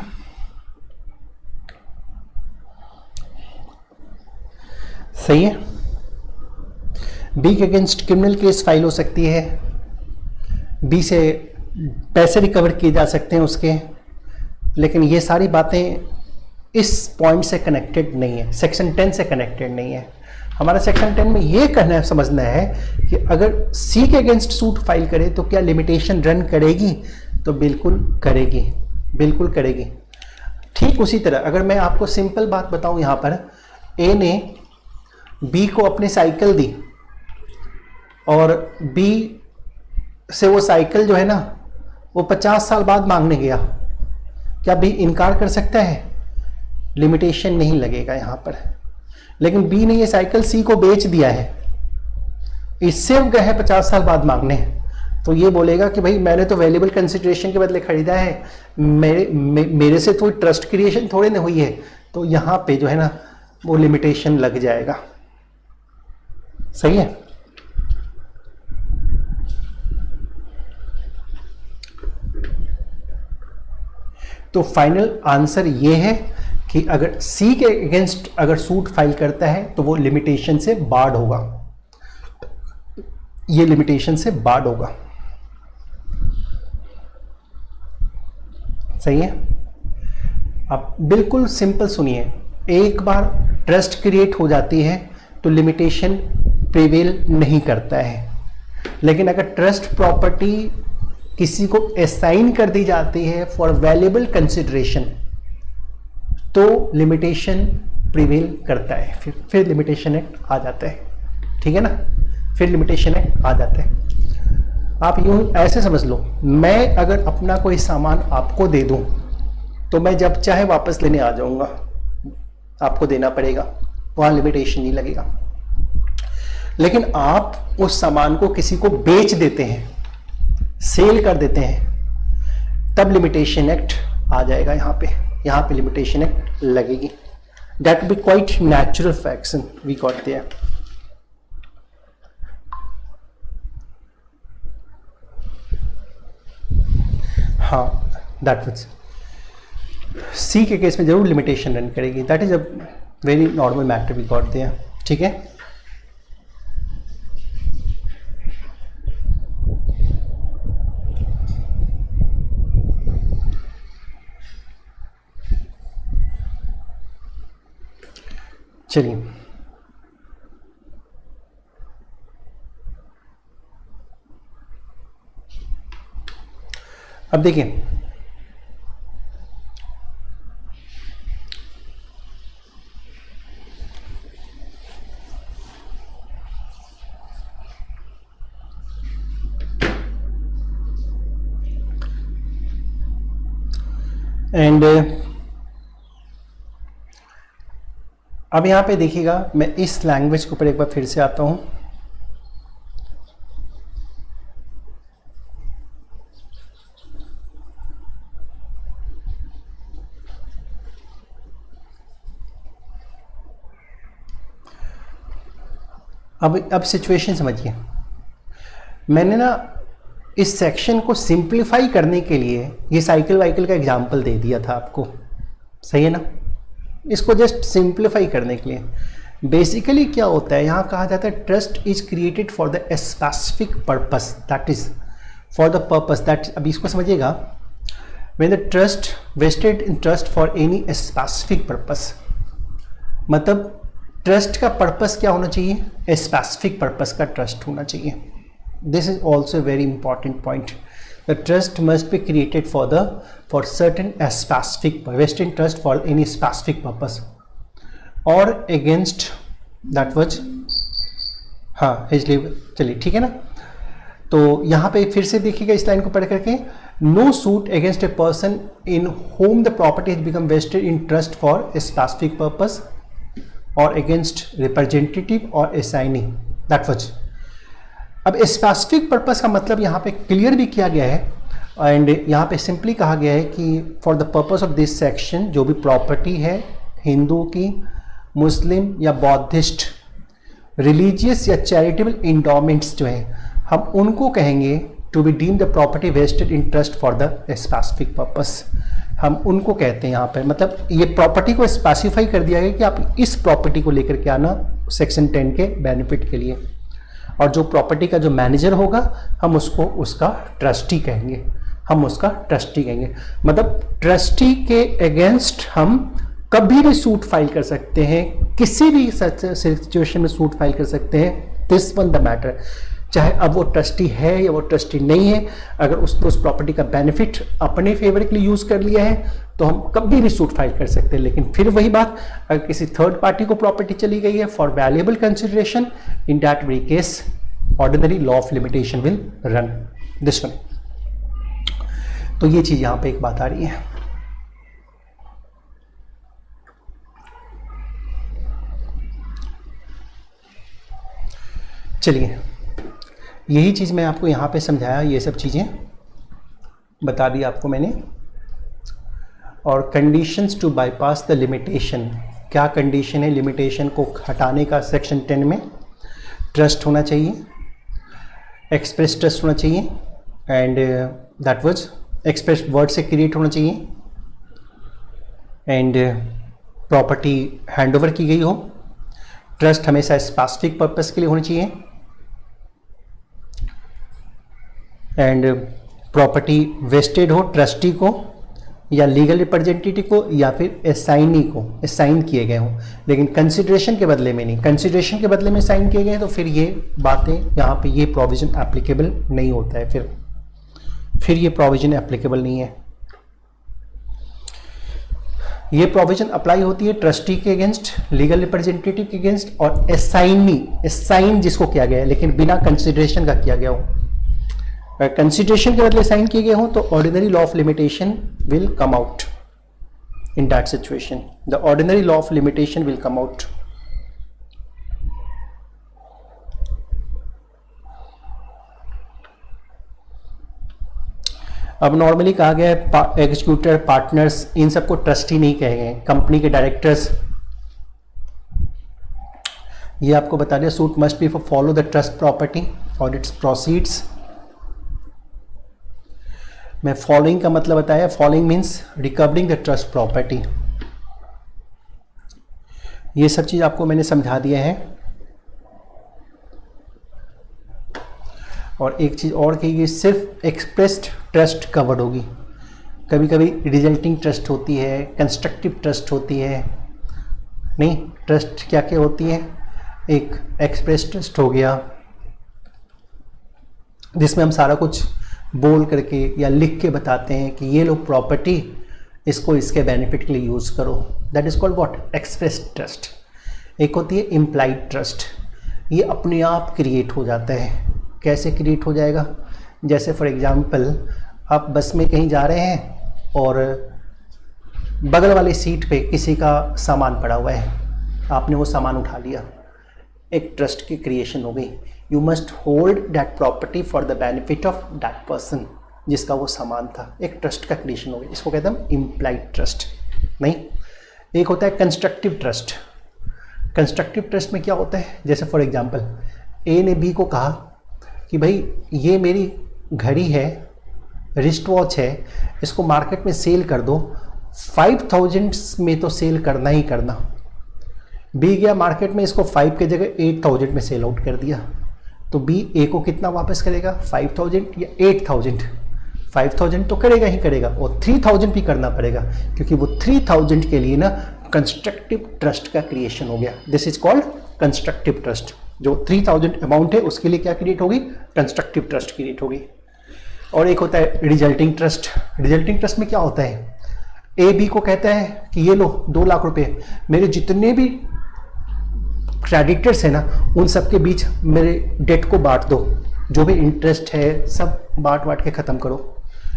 सही है। B के अगेंस्ट क्रिमिनल केस फाइल हो सकती है, B से पैसे रिकवर किए जा सकते हैं उसके, लेकिन ये सारी बातें इस पॉइंट से कनेक्टेड नहीं है, सेक्शन 10 से कनेक्टेड नहीं है। हमारा सेक्शन 10 में ये कहना है, समझना है कि अगर सी के अगेंस्ट सूट फाइल करे तो क्या लिमिटेशन रन करेगी, तो बिल्कुल करेगी, बिल्कुल करेगी। ठीक उसी तरह अगर मैं आपको सिंपल बात बताऊं, यहाँ पर ए ने बी को अपनी साइकिल दी और बी से वो साइकिल जो है ना वो 50 साल बाद मांगने गया, क्या बी इनकार कर सकता है? लिमिटेशन नहीं लगेगा यहाँ पर। लेकिन बी ने ये साइकिल सी को बेच दिया है, इससे वो गए 50 साल बाद मांगने, तो ये बोलेगा कि भाई मैंने तो वैल्यूएबल कंसिडरेशन के बदले खरीदा है, मेरे से तो ट्रस्ट क्रिएशन थोड़े ना हुई है, तो यहाँ पे जो है ना वो लिमिटेशन लग जाएगा। सही है। तो फाइनल आंसर ये है कि अगर सी के अगेंस्ट अगर सूट फाइल करता है तो वो लिमिटेशन से बार्ड होगा, ये लिमिटेशन से बार्ड होगा। सही है। आप बिल्कुल सिंपल सुनिए, एक बार ट्रस्ट क्रिएट हो जाती है तो लिमिटेशन प्रिवेल नहीं करता है, लेकिन अगर ट्रस्ट प्रॉपर्टी किसी को असाइन कर दी जाती है फॉर वैल्यूएबल कंसिडरेशन तो लिमिटेशन प्रिवेल करता है, फिर लिमिटेशन एक्ट आ जाता है, ठीक है ना, फिर लिमिटेशन एक्ट आ जाता है। आप यूं ऐसे समझ लो, मैं अगर अपना कोई सामान आपको दे दूं तो मैं जब चाहे वापस लेने आ जाऊंगा, आपको देना पड़ेगा, वहां लिमिटेशन नहीं लगेगा। लेकिन आप उस सामान को किसी को बेच देते हैं, सेल कर देते हैं, तब लिमिटेशन एक्ट आ जाएगा, यहां पे लिमिटेशन एक्ट लगेगी। That be quite natural facts we got there. हाँ, दैट मीन्स सी के केस में जरूर लिमिटेशन रन करेगी। That is a very normal matter we got there, ठीक है। चलिए अब देखिए, एंड अब यहाँ पे देखिएगा, मैं इस लैंग्वेज के ऊपर एक बार फिर से आता हूँ। अब सिचुएशन समझिए, मैंने ना इस सेक्शन को सिंप्लीफाई करने के लिए ये साइकिल वाइकिल का एग्जाम्पल दे दिया था आपको, सही है ना। इसको जस्ट सिंप्लीफाई करने के लिए बेसिकली क्या होता है, यहाँ कहा जाता है trust is created for the specific purpose, that is for the purpose that. अब इसको समझिएगा, when the trust vested in trust for any specific purpose, मतलब ट्रस्ट का पर्पस क्या होना चाहिए, स्पेसिफिक पर्पस का ट्रस्ट होना चाहिए। This is also very important point. The trust must be created for certain specific, vested trust for any specific purpose और against that was, हाँ चलिए ठीक है ना। तो यहाँ पे फिर से देखिएगा इस लाइन को पढ़ करके, no suit against a person in whom the property has become vested in trust for a specific purpose और अगेंस्ट रिप्रेजेंटेटिव और असाइनी, दैट वाज। अब स्पेसिफिक पर्पस का मतलब यहाँ पे क्लियर भी किया गया है एंड यहाँ पे सिंपली कहा गया है कि for the purpose of this section, जो भी प्रॉपर्टी है हिंदू की, मुस्लिम या बौद्धिस्ट, रिलीजियस या चैरिटेबल इंडोमेंट्स जो है, हम उनको कहेंगे to be deem the property vested in trust for the specific purpose, हम उनको कहते हैं यहाँ पर। मतलब ये प्रॉपर्टी को स्पेसिफाई कर दिया गया कि आप इस प्रॉपर्टी को लेकर के आना सेक्शन 10 के बेनिफिट के लिए, और जो प्रॉपर्टी का जो मैनेजर होगा हम उसको उसका ट्रस्टी कहेंगे, मतलब ट्रस्टी के अगेंस्ट हम कभी भी सूट फाइल कर सकते हैं, किसी भी सिचुएशन में सूट फाइल कर सकते हैं। दिस वन द मैटर, चाहे अब वो ट्रस्टी है या वो ट्रस्टी नहीं है, अगर उसने उस प्रॉपर्टी का बेनिफिट अपने फेवर के लिए यूज कर लिया है तो हम कभी भी सूट फाइल कर सकते हैं। लेकिन फिर वही बात, अगर किसी थर्ड पार्टी को प्रॉपर्टी चली गई है for valuable consideration, in that very case ordinary law of limitation will run this one. तो ये चीज यहां पे एक बात आ रही है। चलिए, यही चीज मैं आपको यहां पे समझाया, ये सब चीजें बता दी आपको मैंने। और conditions to bypass the limitation, क्या कंडीशन है लिमिटेशन को हटाने का सेक्शन 10 में? ट्रस्ट होना चाहिए, एक्सप्रेस ट्रस्ट होना चाहिए and that was express word से क्रिएट होना चाहिए एंड प्रॉपर्टी हैंडओवर की गई हो, ट्रस्ट हमेशा स्पेसिफिक पर्पस के लिए होनी चाहिए एंड प्रॉपर्टी वेस्टेड हो ट्रस्टी को या लीगल रिप्रेजेंटेटिव को या फिर असाइनी को असाइन किए गए हों, लेकिन कंसिडरेशन के बदले में नहीं, कंसिडरेशन के बदले में साइन किए गए हैं तो फिर ये बातें यहाँ पे ये प्रोविजन एप्लीकेबल नहीं होता है, फिर ये प्रोविजन एप्लीकेबल नहीं है। ये प्रोविजन अप्लाई होती है ट्रस्टी के अगेंस्ट, लीगल रिप्रेजेंटेटिव के अगेंस्ट और असाइन जिसको किया गया है लेकिन बिना कंसिडरेशन का किया गया हो। अगर कंसिडरेशन के बदले साइन किए गए हो तो ordinary law of limitation will come out in that situation, the ordinary law of limitation will come out. अब नॉर्मली कहा गया है एग्जीक्यूटिव पार्टनर्स इन सबको ट्रस्टी नहीं कहे गए, कंपनी के डायरेक्टर्स। ये आपको बता दिया suit must be for follow the trust property और इट्स प्रोसीड्स। मैं फॉलोइंग का मतलब बताया, following means recovering the trust property. ये सब चीज आपको मैंने समझा दिया है। और एक चीज़ और कही, सिर्फ एक्सप्रेस्ड ट्रस्ट कवर्ड होगी, कभी कभी रिजल्टिंग ट्रस्ट होती है, कंस्ट्रक्टिव ट्रस्ट होती है। नहीं, ट्रस्ट क्या क्या होती है, एक एक्सप्रेस ट्रस्ट हो गया जिसमें हम सारा कुछ बोल करके या लिख के बताते हैं कि ये लो प्रॉपर्टी, इसको इसके बेनिफिट के लिए यूज़ करो, that is called what, express trust. एक होती है इम्प्लाइड ट्रस्ट, ये अपने आप क्रिएट हो जाता है। कैसे क्रिएट हो जाएगा, जैसे फॉर एग्जांपल आप बस में कहीं जा रहे हैं और बगल वाली सीट पे किसी का सामान पड़ा हुआ है, आपने वो सामान उठा लिया, एक ट्रस्ट की क्रिएशन हो गई। You must hold that property for the benefit of that person जिसका वो सामान था, एक ट्रस्ट का क्रिएशन हो गई, इसको कहते हैं इम्प्लाइड ट्रस्ट। नहीं, एक होता है कंस्ट्रक्टिव ट्रस्ट। कंस्ट्रक्टिव ट्रस्ट में क्या होता है, जैसे फॉर एग्जांपल ए ने बी को कहा कि भाई ये मेरी घड़ी है, रिस्ट वॉच है, इसको मार्केट में सेल कर दो, 5000 में तो सेल करना ही करना। बी गया मार्केट में, इसको 5 के जगह 8000 में सेल आउट कर दिया, तो बी ए को कितना वापस करेगा, 5000 या 8000? 5000 तो करेगा ही करेगा, और 3000 भी करना पड़ेगा, क्योंकि वो 3000 के लिए ना कंस्ट्रक्टिव ट्रस्ट का क्रिएशन हो गया। This is called constructive trust. जो 3000 अमाउंट है उसके लिए क्या क्रिएट होगी, कंस्ट्रक्टिव ट्रस्ट क्रिएट होगी। और एक होता है रिजल्टिंग ट्रस्ट। रिजल्टिंग ट्रस्ट में क्या होता है, ए बी को कहता है कि ये लो 2 लाख रुपए, मेरे जितने भी क्रेडिटर्स है ना उन सबके बीच मेरे डेट को बांट दो, जो भी इंटरेस्ट है सब बांट के ख़त्म करो।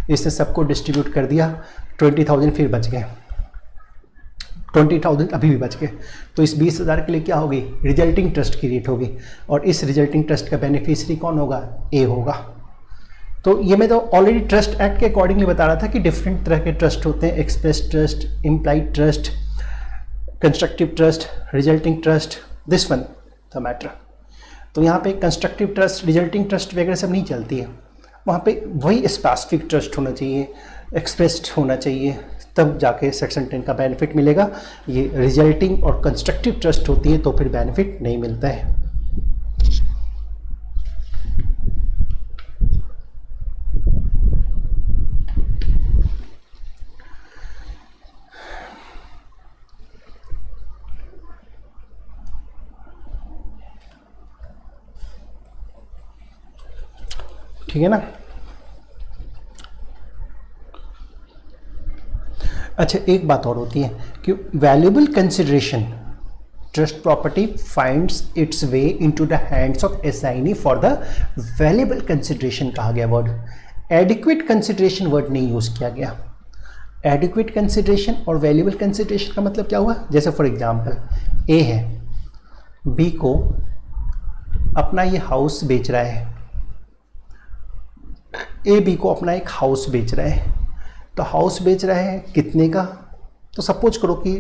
इसने सबको डिस्ट्रीब्यूट कर दिया, 20,000 फिर बच गए, 20,000 अभी भी बच गए, तो इस 20,000 के लिए क्या होगी, रिजल्टिंग ट्रस्ट क्रिएट होगी। और इस रिजल्टिंग ट्रस्ट का बेनिफिशियरी कौन होगा, ए होगा। तो ये मैं तो ऑलरेडी ट्रस्ट एक्ट के अकॉर्डिंगली बता रहा था कि डिफरेंट तरह के ट्रस्ट होते हैं, express trust, implied trust, constructive trust, resulting trust, this one the matter. तो यहाँ पे कंस्ट्रक्टिव ट्रस्ट, रिजल्टिंग ट्रस्ट वगैरह सब नहीं चलती है, वहाँ पे वही स्पेसिफिक ट्रस्ट होना चाहिए, एक्सप्रेस्ड होना चाहिए, तब जाके सेक्शन 10 का बेनिफिट मिलेगा। ये रिजल्टिंग और कंस्ट्रक्टिव ट्रस्ट होती है तो फिर बेनिफिट नहीं मिलता है। ठीक है ना। अच्छा, एक बात और होती है कि valuable consideration, trust property finds it's way into the hands of assignee for the valuable consideration कहा गया वर्ड। एडिक्वेट कंसिडरेशन वर्ड नहीं यूज किया गया। एडिक्वेट कंसिडरेशन और वैल्यूएबल कंसिडरेशन का मतलब क्या हुआ, जैसे फॉर एग्जांपल ए है, बी को अपना ये हाउस बेच रहा है, ए बी को अपना एक हाउस बेच रहा है, तो हाउस बेच रहा है कितने का, तो सपोज करो कि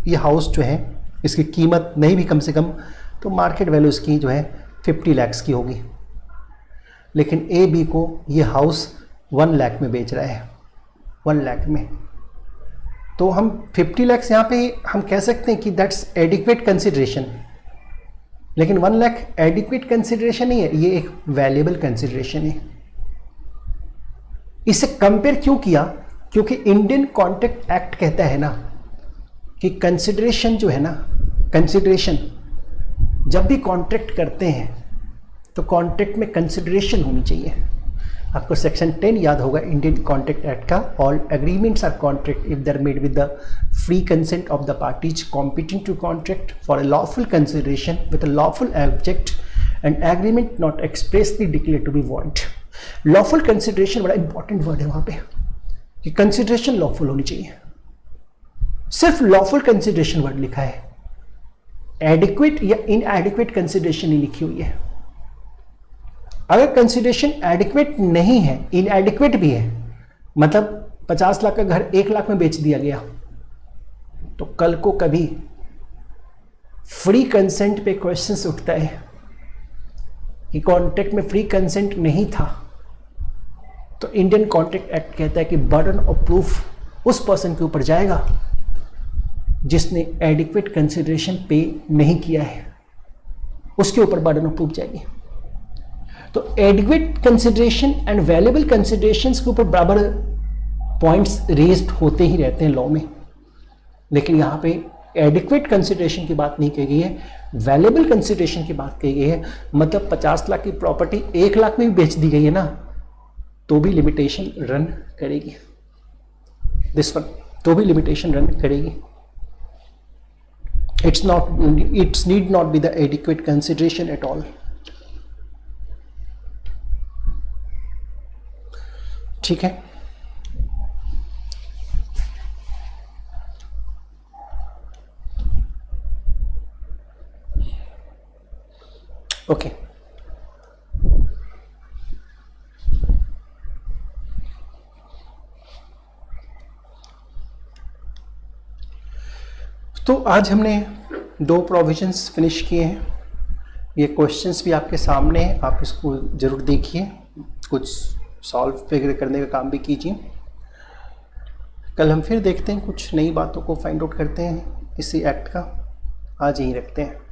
ये हाउस जो है इसकी कीमत नहीं भी कम से कम तो मार्केट वैल्यू इसकी जो है 50 लाख की होगी, लेकिन ए बी को ये हाउस 1 लाख में बेच रहा है, 1 लाख में। तो हम 50 लाख यहाँ पे हम कह सकते हैं कि दैट्स एडिक्वेट कंसिडरेशन, लेकिन 1 लाख एडिक्वेट कंसिडरेशन नहीं है, ये एक वैल्यूएबल कंसिडरेशन है। इसे कंपेयर क्यों किया, क्योंकि इंडियन कॉन्ट्रैक्ट एक्ट कहता है ना कि कंसिडरेशन जो है ना, कंसिडरेशन जब भी कॉन्ट्रैक्ट करते हैं तो कॉन्ट्रैक्ट में कंसिडरेशन होनी चाहिए। आपको सेक्शन 10 याद होगा इंडियन कॉन्ट्रैक्ट एक्ट का, all agreements are contract if they are made with the free consent of the parties competing to contract for a lawful consideration with a lawful object and agreement not expressly declare to be void. Lawful consideration बड़ा important word है वहां पे कि consideration lawful होनी चाहिए। सिर्फ lawful consideration word लिखा है, एडिक्वेट या इनएडिक्वेट कंसिडरेशन नहीं लिखी हुई है। अगर कंसिडरेशन एडिक्वेट नहीं है, इनएडिक्वेट भी है, मतलब 50 लाख का घर 1 लाख में बेच दिया गया, तो कल को कभी फ्री कंसेंट पे क्वेश्चंस उठता है कि कॉन्ट्रैक्ट में फ्री कंसेंट नहीं था, तो इंडियन कॉन्ट्रैक्ट एक्ट कहता है कि बर्डन ऑफ प्रूफ उस पर्सन के ऊपर जाएगा जिसने एडिक्वेट कंसिडरेशन पे नहीं किया है, उसके ऊपर बर्डन ऑफ प्रूफ जाएगी। तो adequate consideration and valuable considerations के ऊपर बराबर पॉइंट्स रेज्ड होते ही रहते हैं लॉ में, लेकिन यहाँ पे एडिक्वेट कंसिडरेशन की बात नहीं कही गई है, वैल्यूएबल कंसिडरेशन की बात कही गई है। मतलब 50 लाख की प्रॉपर्टी 1 लाख में भी बेच दी गई है ना, तो भी लिमिटेशन रन करेगी, दिस वन तो भी लिमिटेशन रन करेगी। It's need not be the adequate consideration at all. ठीक है, ओके। तो आज हमने 2 प्रोविजंस फिनिश किए हैं। ये क्वेश्चंस भी आपके सामने हैं, आप इसको ज़रूर देखिए, कुछ सॉल्व वगैरह करने का काम भी कीजिए। कल हम फिर देखते हैं, कुछ नई बातों को फाइंड आउट करते हैं इसी एक्ट का। आज यहीं रखते हैं।